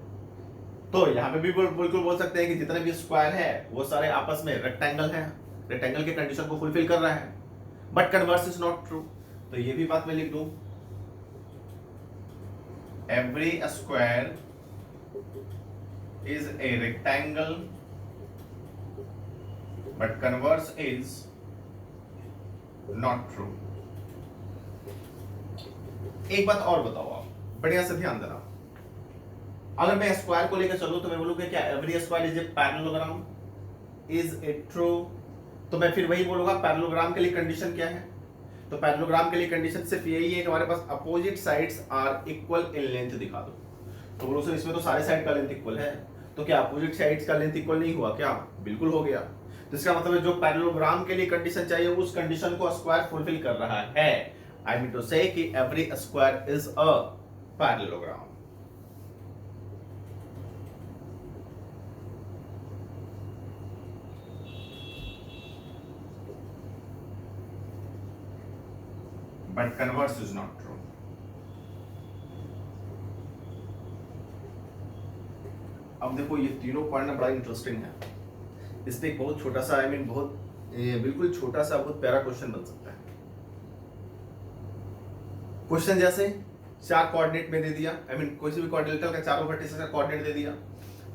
तो यहाँ पे भी बिल्कुल बोल सकते हैं कि जितने भी स्क्वायर है वो सारे आपस में रेक्टेंगल है, रेक्टेंगल के कंडीशन को फुलफिल कर रहा है, but converse is not true. तो ये भी बात मैं लिख दूं, every square is a rectangle but converse is not true। एक बात और बताओ आप, बढ़िया से ध्यान देना। अगर मैं स्क्वायर को लेकर चलूं तो मैं बोलूंगा क्या every square is a parallelogram, is it true? तो मैं फिर वही बोलूंगा पैरेललोग्राम के लिए कंडीशन क्या है। तो पैरेललोग्राम के लिए कंडीशन सिर्फ यही है कि हमारे पास opposite sides are equal in length दिखा दो। तो बोलो सर इसमें तो सारे साइड का लेंथ इक्वल है, तो क्या अपोजिट साइड्स का लेंथ इक्वल नहीं हुआ क्या? बिल्कुल हो गया। तो इसका मतलब है जो पैरेललोग्राम के लिए कंडीशन चाहिए उस कंडीशन को स्क्वायर फुलफिल कर रहा है। आई मीन टू से कि every square is a parallelogram. But converse is not true। अब देखो ये तीनों पॉइंट ना बड़ा इंटरेस्टिंग है। इस पे एक बहुत छोटा सा बहुत बिल्कुल छोटा सा बहुत प्यारा क्वेश्चन बन सकता है। क्वेश्चन जैसे चार कोऑर्डिनेट में दे दिया, कोई सी भी कोऑर्डिनेटर का चारों वर्टिसेस का कोऑर्डिनेट दे दिया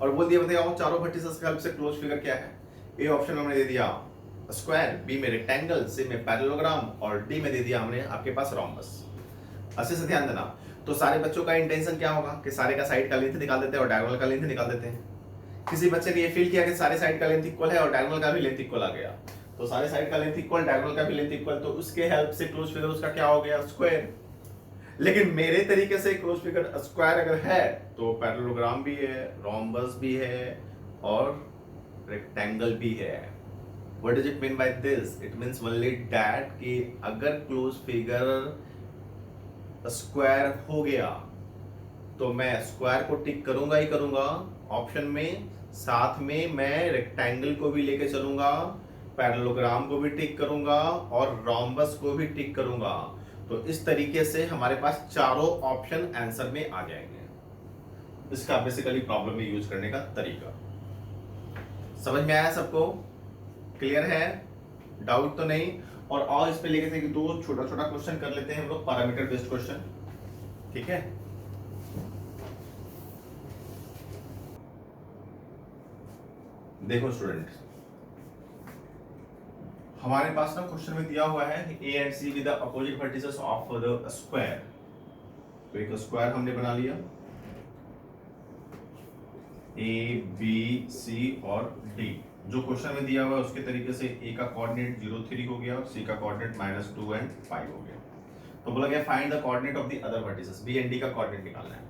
और बोल दिया बताओ चारों वर्टिसेस का हेल्प से क्लोज फिगर क्या है। ए ऑप्शन हमने दे दिया स्क्वायर, बी में रेक्टेंगल, सी में पैरेललोग्राम और डी में दे दिया हमने आपके पास रोम्बस। अच्छे से ध्यान देना। तो सारे बच्चों का इंटेंशन क्या होगा कि सारे का साइड का लेंथ निकाल देते हैं और डायगोनल का लेंथ निकाल देते हैं। किसी बच्चे ने ये फील किया कि सारे साइड का लेंथ इक्वल है और डायगोनल का भी लेंथ इक्वल आ गया, तो सारे साइड का लेंथ इक्वल, डायगोनल का भी लेंथ इक्वल, तो उसके हेल्प से क्लोज फिगर उसका क्या हो गया? स्क्वायर। लेकिन मेरे तरीके से क्लोज फिगर स्क्वायर अगर है तो पैरेललोग्राम भी है, रोम्बस भी है और रेक्टेंगल भी है। What does it mean by this? It means only that कि अगर क्लोज फिगर स्क्वायर हो गया तो मैं स्क्वायर को टिक करूंगा ही करूंगा ऑप्शन में, साथ में मैं रेक्टेंगल को भी लेके चलूंगा, पैरेललोग्राम को भी टिक करूंगा और रोम्बस को भी टिक करूंगा। तो इस तरीके से हमारे पास चारों ऑप्शन आंसर में आ जाएंगे। इसका बेसिकली प्रॉब्लम में यूज करने का तरीका समझ में आया सबको? क्लियर है? डाउट तो नहीं? और इस पे लेके थे कि दो छोटा छोटा क्वेश्चन कर लेते हैं हम लोग, पैरामीटर बेस्ड क्वेश्चन। ठीक है, देखो स्टूडेंट, हमारे पास ना क्वेश्चन में दिया हुआ है A and C with the opposite vertices of the square. तो एक स्क्वायर हमने बना लिया, ए बी सी और डी। जो क्वेश्चन में दिया हुआ है उसके तरीके से ए का कोऑर्डिनेट 0 3 हो गया और सी का कोऑर्डिनेट -2 एंड 5 हो गया। तो बोला गया find the coordinate of the other vertices, B and D का कोऑर्डिनेट निकालना है।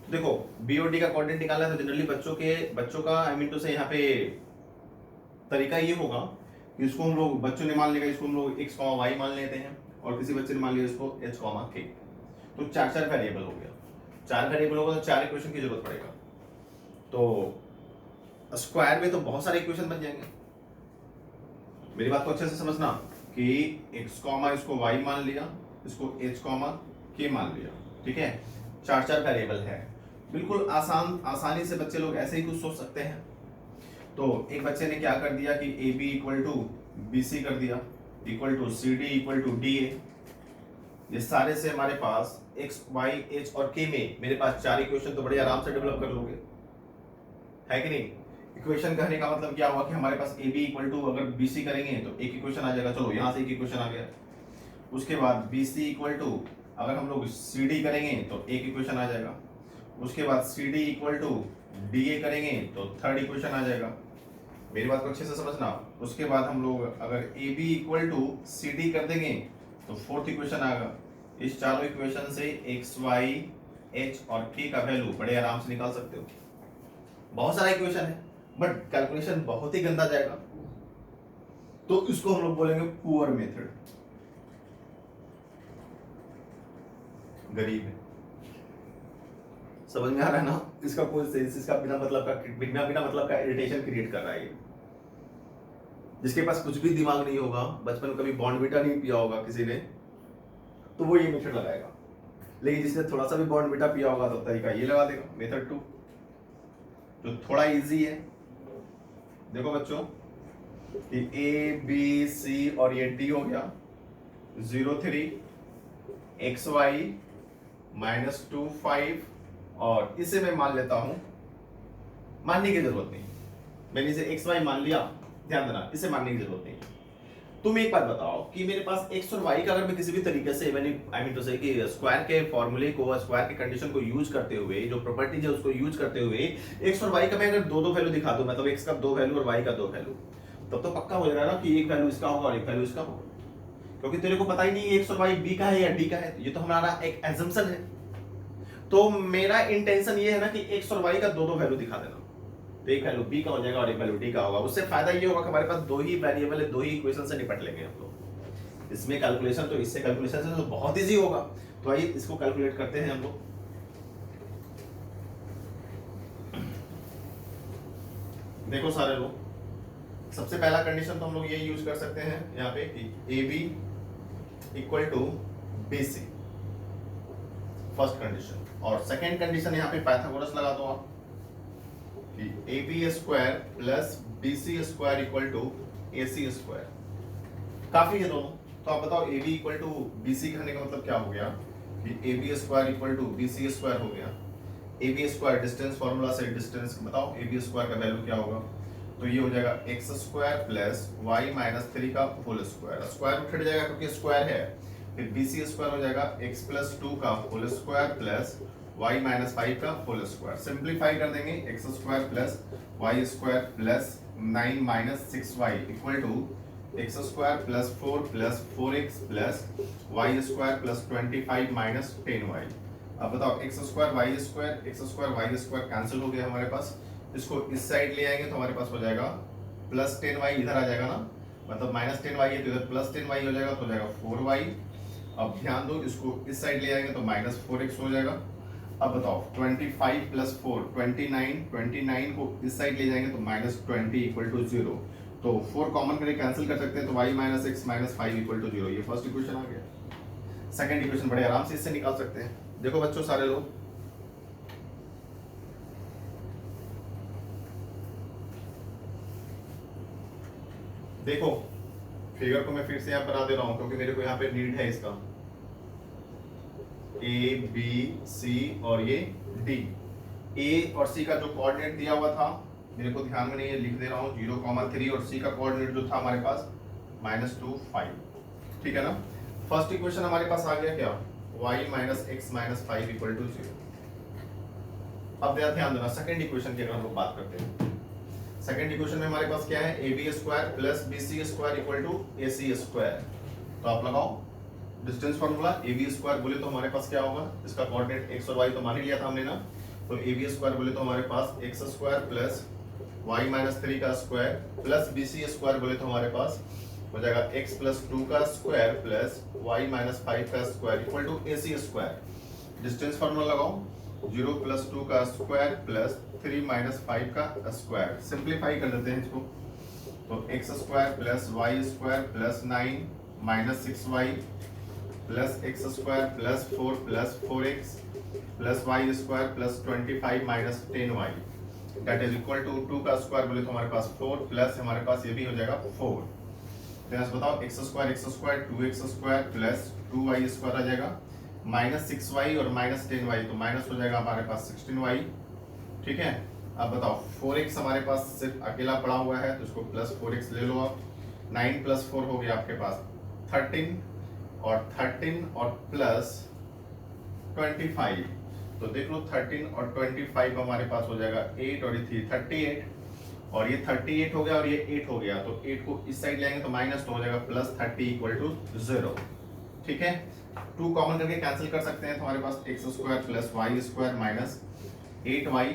तो देखो बी और डी का कोऑर्डिनेट निकालना है तो जनरली बच्चों का तो से यहाँ पे तरीका ये होगा कि इसको हम लोग, बच्चों ने मान लिया इसको हम लोग x, y मान लेते हैं और किसी बच्चे ने मान लिया इसको h, k। तो चार वेरिएबल हो गया, 4 वेरिएबल होगा तो 4 इक्वेशन की जरूरत पड़ेगा। तो स्क्वायर में तो बहुत सारे इक्वेशन बन जाएंगे। मेरी बात को अच्छे से समझना कि x, इसको y मान लिया, इसको h, k मान लिया। ठीक है, 4 वेरिएबल है। बिल्कुल आसानी से बच्चे लोग ऐसे ही कुछ सोच सकते हैं। तो एक बच्चे ने क्या कर दिया कि A B equal to B C कर दिया, equal to C D equal to D A. ये सारे से हमारे पास x, y, h और k में मेरे पास 4 इक्वेशन तो बड़े आराम से डेवलप कर लोगे, है कि नहीं? इक्वेशन कहने का मतलब क्या हुआ कि हमारे पास ए बी इक्वल टू अगर बी सी करेंगे तो एक इक्वेशन आ जाएगा। चलो यहाँ से एक इक्वेशन आ गया। उसके बाद बी सी इक्वल टू अगर हम लोग सी डी करेंगे तो एक इक्वेशन आ जाएगा। उसके बाद C D equal to D A करेंगे तो थर्ड इक्वेशन आ जाएगा। मेरी बात को अच्छे से समझना। उसके बाद हम लोग अगर A B equal to C D कर देंगे तो फोर्थ इक्वेशन आएगा। इस चारों इक्वेशन से एक्स, वाई, एच और के का वैल्यू बड़े आराम से निकाल सकते हो। बहुत सारा इक्वेशन है बट कैलकुलेशन बहुत ही गंदा जाएगा, तो इसको हम लोग बोलेंगे पुअर मेथड, गरीब है। समझ में आ रहा है ना? इसका कोई सेंस, इसका बिना मतलब का इरिटेशन क्रिएट कर रहा है। जिसके पास कुछ भी दिमाग नहीं होगा, बचपन में कभी बॉर्नविटा नहीं पिया होगा किसी ने, तो वो ये मेथड लगाएगा। लेकिन जिसने थोड़ा सा भी बॉर्नविटा पिया होगा तो तरीका ये लगा देगा, मेथड 2, जो थोड़ा इजी है। देखो बच्चों कि ए बी सी और ये डी हो गया, 0 3 x y -2 5 और इसे मैं मान लेता हूं, मानने की जरूरत नहीं, मैंने इसे एक्स वाई मान लिया, ध्यान देना इसे मानने की जरूरत नहीं। तुम एक बात बताओ कि मेरे पास एक्स और वाई का अगर मैं किसी भी तरीके से मैंने आई मीन टू से कि स्क्वायर के फॉर्मूले को, स्क्वायर की कंडीशन को यूज करते हुए, जो प्रॉपर्टीज है उसको यूज करते हुए एक्स और वाई का मैं अगर दो दो वैल्यू दिखा दूं, मतलब एक्स का दो वैल्यू और वाई का दो वैल्यू, तब तो पक्का हो जाएगा ना कि एक वैल्यू इसका होगा और एक वैल्यू इसका होगा, क्योंकि तेरे को पता ही नहीं एक्स और वाई बी का है या डी का है, ये तो हमारा एक एजम्पशन है। तो मेरा इंटेंशन ये है ना कि एक्स और वाई का दो दो वैल्यू दिखा देना, तो एक वैल्यू बी का हो जाएगा और एक वैल्यू डी का होगा। उससे फायदा ये होगा कि हमारे पास दो ही वेरिएबल है, दो ही इक्वेशन से निपट लेंगे हम लोग। इसमें कैलकुलेशन तो इससे कैलकुलेशन से तो बहुत इजी होगा। तो आइए इसको कैलकुलेट करते हैं हम लोग। देखो सारे लोग, सबसे पहला कंडीशन तो हम लोग ये यूज कर सकते हैं यहाँ पे A B equal to B C, first condition. और सेकेंड कंडीशन यहाँ पे पाइथागोरस लगा दो आप कि A B square plus B C square equal to A C square, काफी है दोनों। तो आप बताओ A B equal to B C कहने का मतलब क्या हो गया कि A B square equal to B C square हो गया। A B square distance formula से डिस्टेंस बताओ ए बी स्क्वायर का वैल्यू क्या होगा, तो ये हो जाएगा x square plus y minus 3 का होल स्क्वायर, स्क्वायर रूट हट जाएगा क्योंकि स्क्वायर है, फिर बी सी स्क्वायर हो जाएगा एक्स प्लस 2 का whole square plus y minus 5 का होल स्क्वायर। सिंप्लीफाई कर देंगे, x square plus y square plus 9 minus 6y equal to x square plus 4 plus 4x plus y square plus 25 minus 10y। अब बताओ x square y square cancel हो गया हमारे पास, इसको इस साइड ले आएंगे तो हमारे पास हो जाएगा प्लस 10y, इधर आ जाएगा ना, मतलब माइनस 10y है तो इधर प्लस 10y हो जाएगा, तो हो जाएगा 4y। अब ध्यान दो, इसको इस साइड ले आएंगे तो माइनस 4x हो जाएगा। अब बताओ 25 प्लस 4 29 को इस साइड ले जाएंगे तो माइनस 20 इक्वल टू 0, तो 4 कॉमन करके कैंसिल कर सकते हैं, तो y minus x minus 5 equal to 0। ये फर्स्ट इक्वेशन आ गया। सेकंड इक्वेशन बड़े आराम से इससे निकाल सकते हैं। देखो बच्चों सारे लोग, देखो फिगर को मैं फिर से यहाँ पर आ दे रहा हूं क्योंकि मेरे को यहाँ पे नीड है इसका, ए बी सी और ये डी। ए और सी का जो कोऑर्डिनेट दिया हुआ था मेरे को ध्यान में नहीं है, लिख दे रहा हूँ 0,3, और सी का कोऑर्डिनेट जो था हमारे पास -2 5, ठीक है ना। फर्स्ट इक्वेशन हमारे पास आ गया क्या, y minus x minus 5 equal to 0। अब ध्यान देना सेकंड इक्वेशन की अगर हम लोग बात करते हैं, सेकंड इक्वेशन में हमारे पास क्या है, A B square plus B C square equal to A C square. तो आप लगाओ distance formula, A B square बोले तो हमारे पास क्या होगा, इसका कोऑर्डिनेट एक्स और वाई तो मान ही लिया था हमने ना, तो ए बी स्क्वायर बोले तो हमारे पास x square plus y minus 3 का square plus B C square बोले तो हमारे पास हो जाएगा एक्स प्लस 2 का स्क्वायर प्लस वाई माइनस 5 का square equal to A C square. Distance formula लगाओ, 0 प्लस 2 का स्क्वायर प्लस 3 माइनस 5 का स्क्वायर। सिंप्लीफाई कर देते हैं इसको, तो x square plus y square plus 9 minus 6y plus x square plus 4 plus 4x plus y square plus 25 minus 10y that is equal to 2 का square बोले तो हमारे पास 4 प्लस हमारे पास ये भी हो जाएगा 4। तो यहाँ से बताओ x square 2x square plus 2y square आ जाएगा, माइनस 6y और माइनस 10y, तो माइनस हो जाएगा हमारे पास 16y, ठीक है। अब बताओ 4x हमारे पास सिर्फ अकेला पड़ा हुआ है तो इसको प्लस 4x ले लो आप, 9 प्लस 4 हो गया आपके पास 13 और प्लस 25, तो देख लो 13 और 25 हमारे पास हो जाएगा 8 और ये 38, और ये 38 हो गया और ये 8 हो गया, तो 8 को इस साइड लेंगे तो माइनस तो हो जाएगा प्लस 30 इक्वल टू 0, ठीक है। 2 कॉमन करके कैंसिल कर सकते हैं तो हमारे पास x square plus y square minus 8y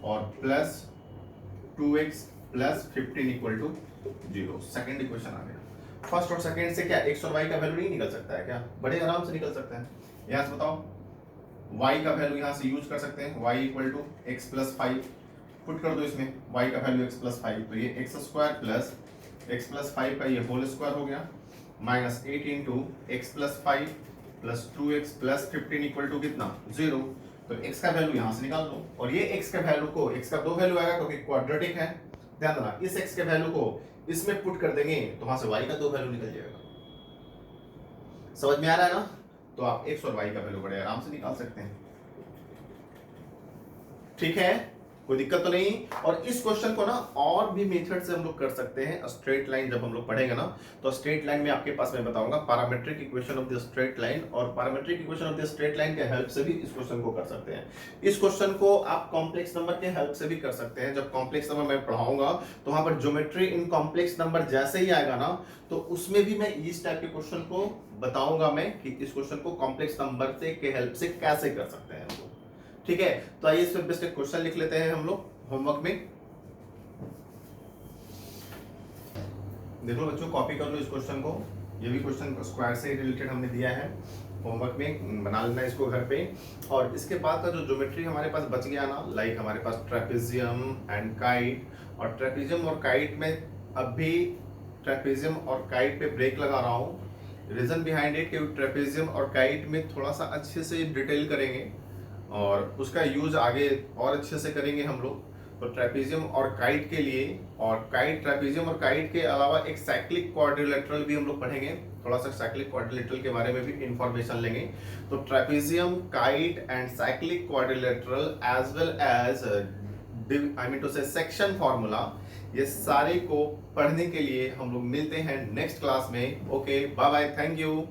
और plus 2x plus 15 equal to 0। Second equation आ गया। फर्स्ट और सेकेंड से क्या एक्स और वाई का वैल्यू नहीं निकल सकता है क्या, बड़े आराम से निकल सकता है। यहाँ से बताओ y का वैल्यू यहाँ से यूज कर सकते हैं, y equal to x plus 5 put कर दो इसमें, y का वैल्यू x प्लस 5, तो ये x square plus x plus 5 का ये होल स्क्वायर हो गया minus 8 into x plus 5 plus 2x plus 15 equal to कितना 0। तो x का वैल्यू यहाँ से निकाल दो, और ये x का वैल्यू को, x का दो वैल्यू आएगा क्योंकि क्वाड्रेटिक है, ध्यान देना, इस x के वैल्यू को इसमें पुट कर देंगे तो वहां से y का दो वैल्यू निकल जाएगा। समझ में आ रहा है ना, तो आप x और y का वैल्यू बड़े आराम से निकाल सकते हैं। ठीक है, कोई दिक्कत तो नहीं। और इस क्वेश्चन को ना और भी मेथड से हम लोग कर सकते हैं। स्ट्रेट लाइन जब हम लोग पढ़ेंगे ना, तो स्ट्रेट लाइन में आपके पास मैं बताऊंगा parametric equation of the straight line, और parametric equation of the straight line के हेल्प से भी इस क्वेश्चन को कर सकते हैं। इस क्वेश्चन को आप कॉम्प्लेक्स नंबर के हेल्प से भी कर सकते हैं। जब कॉम्प्लेक्स नंबर मैं पढ़ाऊंगा तो वहां पर ज्योमेट्री इन कॉम्प्लेक्स नंबर जैसे ही आएगा ना, तो उसमें भी मैं इस टाइप के क्वेश्चन को बताऊंगा मैं कि इस क्वेश्चन को कॉम्प्लेक्स नंबर से के हेल्प से कैसे कर सकते हैं हम लोग। ठीक है, तो आइए इस पर बेस्ट एक क्वेश्चन लिख लेते हैं हम लोग होमवर्क में। देख लो बच्चों, कॉपी कर लो इस क्वेश्चन को। ये भी क्वेश्चन स्क्वायर से रिलेटेड हमने दिया है, होमवर्क में बना लेना इसको घर पे। और इसके बाद का जो ज्योमेट्री हमारे पास बच गया ना, लाइक हमारे पास ट्रेपेजियम एंड काइट, और ट्रेपेजियम और काइट में अभी ट्रेपेजियम और काइट पे ब्रेक लगा रहा हूँ। रीजन बिहाइंड इट कि ट्रेपेजियम और काइट में थोड़ा सा अच्छे से डिटेल करेंगे और उसका यूज आगे और अच्छे से करेंगे हम लोग। तो ट्रेपेजियम और काइट के लिए, और काइट, ट्रेपेजियम और काइट के अलावा एक साइक्लिक क्वाड्रिलेटरल भी हम लोग पढ़ेंगे। थोड़ा सा साइक्लिक क्वाड्रिलेटरल के बारे में भी इंफॉर्मेशन लेंगे। तो trapezium, kite and cyclic quadrilateral as well as I mean to say section formula, ये सारे को पढ़ने के लिए हम लोग मिलते हैं नेक्स्ट क्लास में। Okay, bye bye, thank you.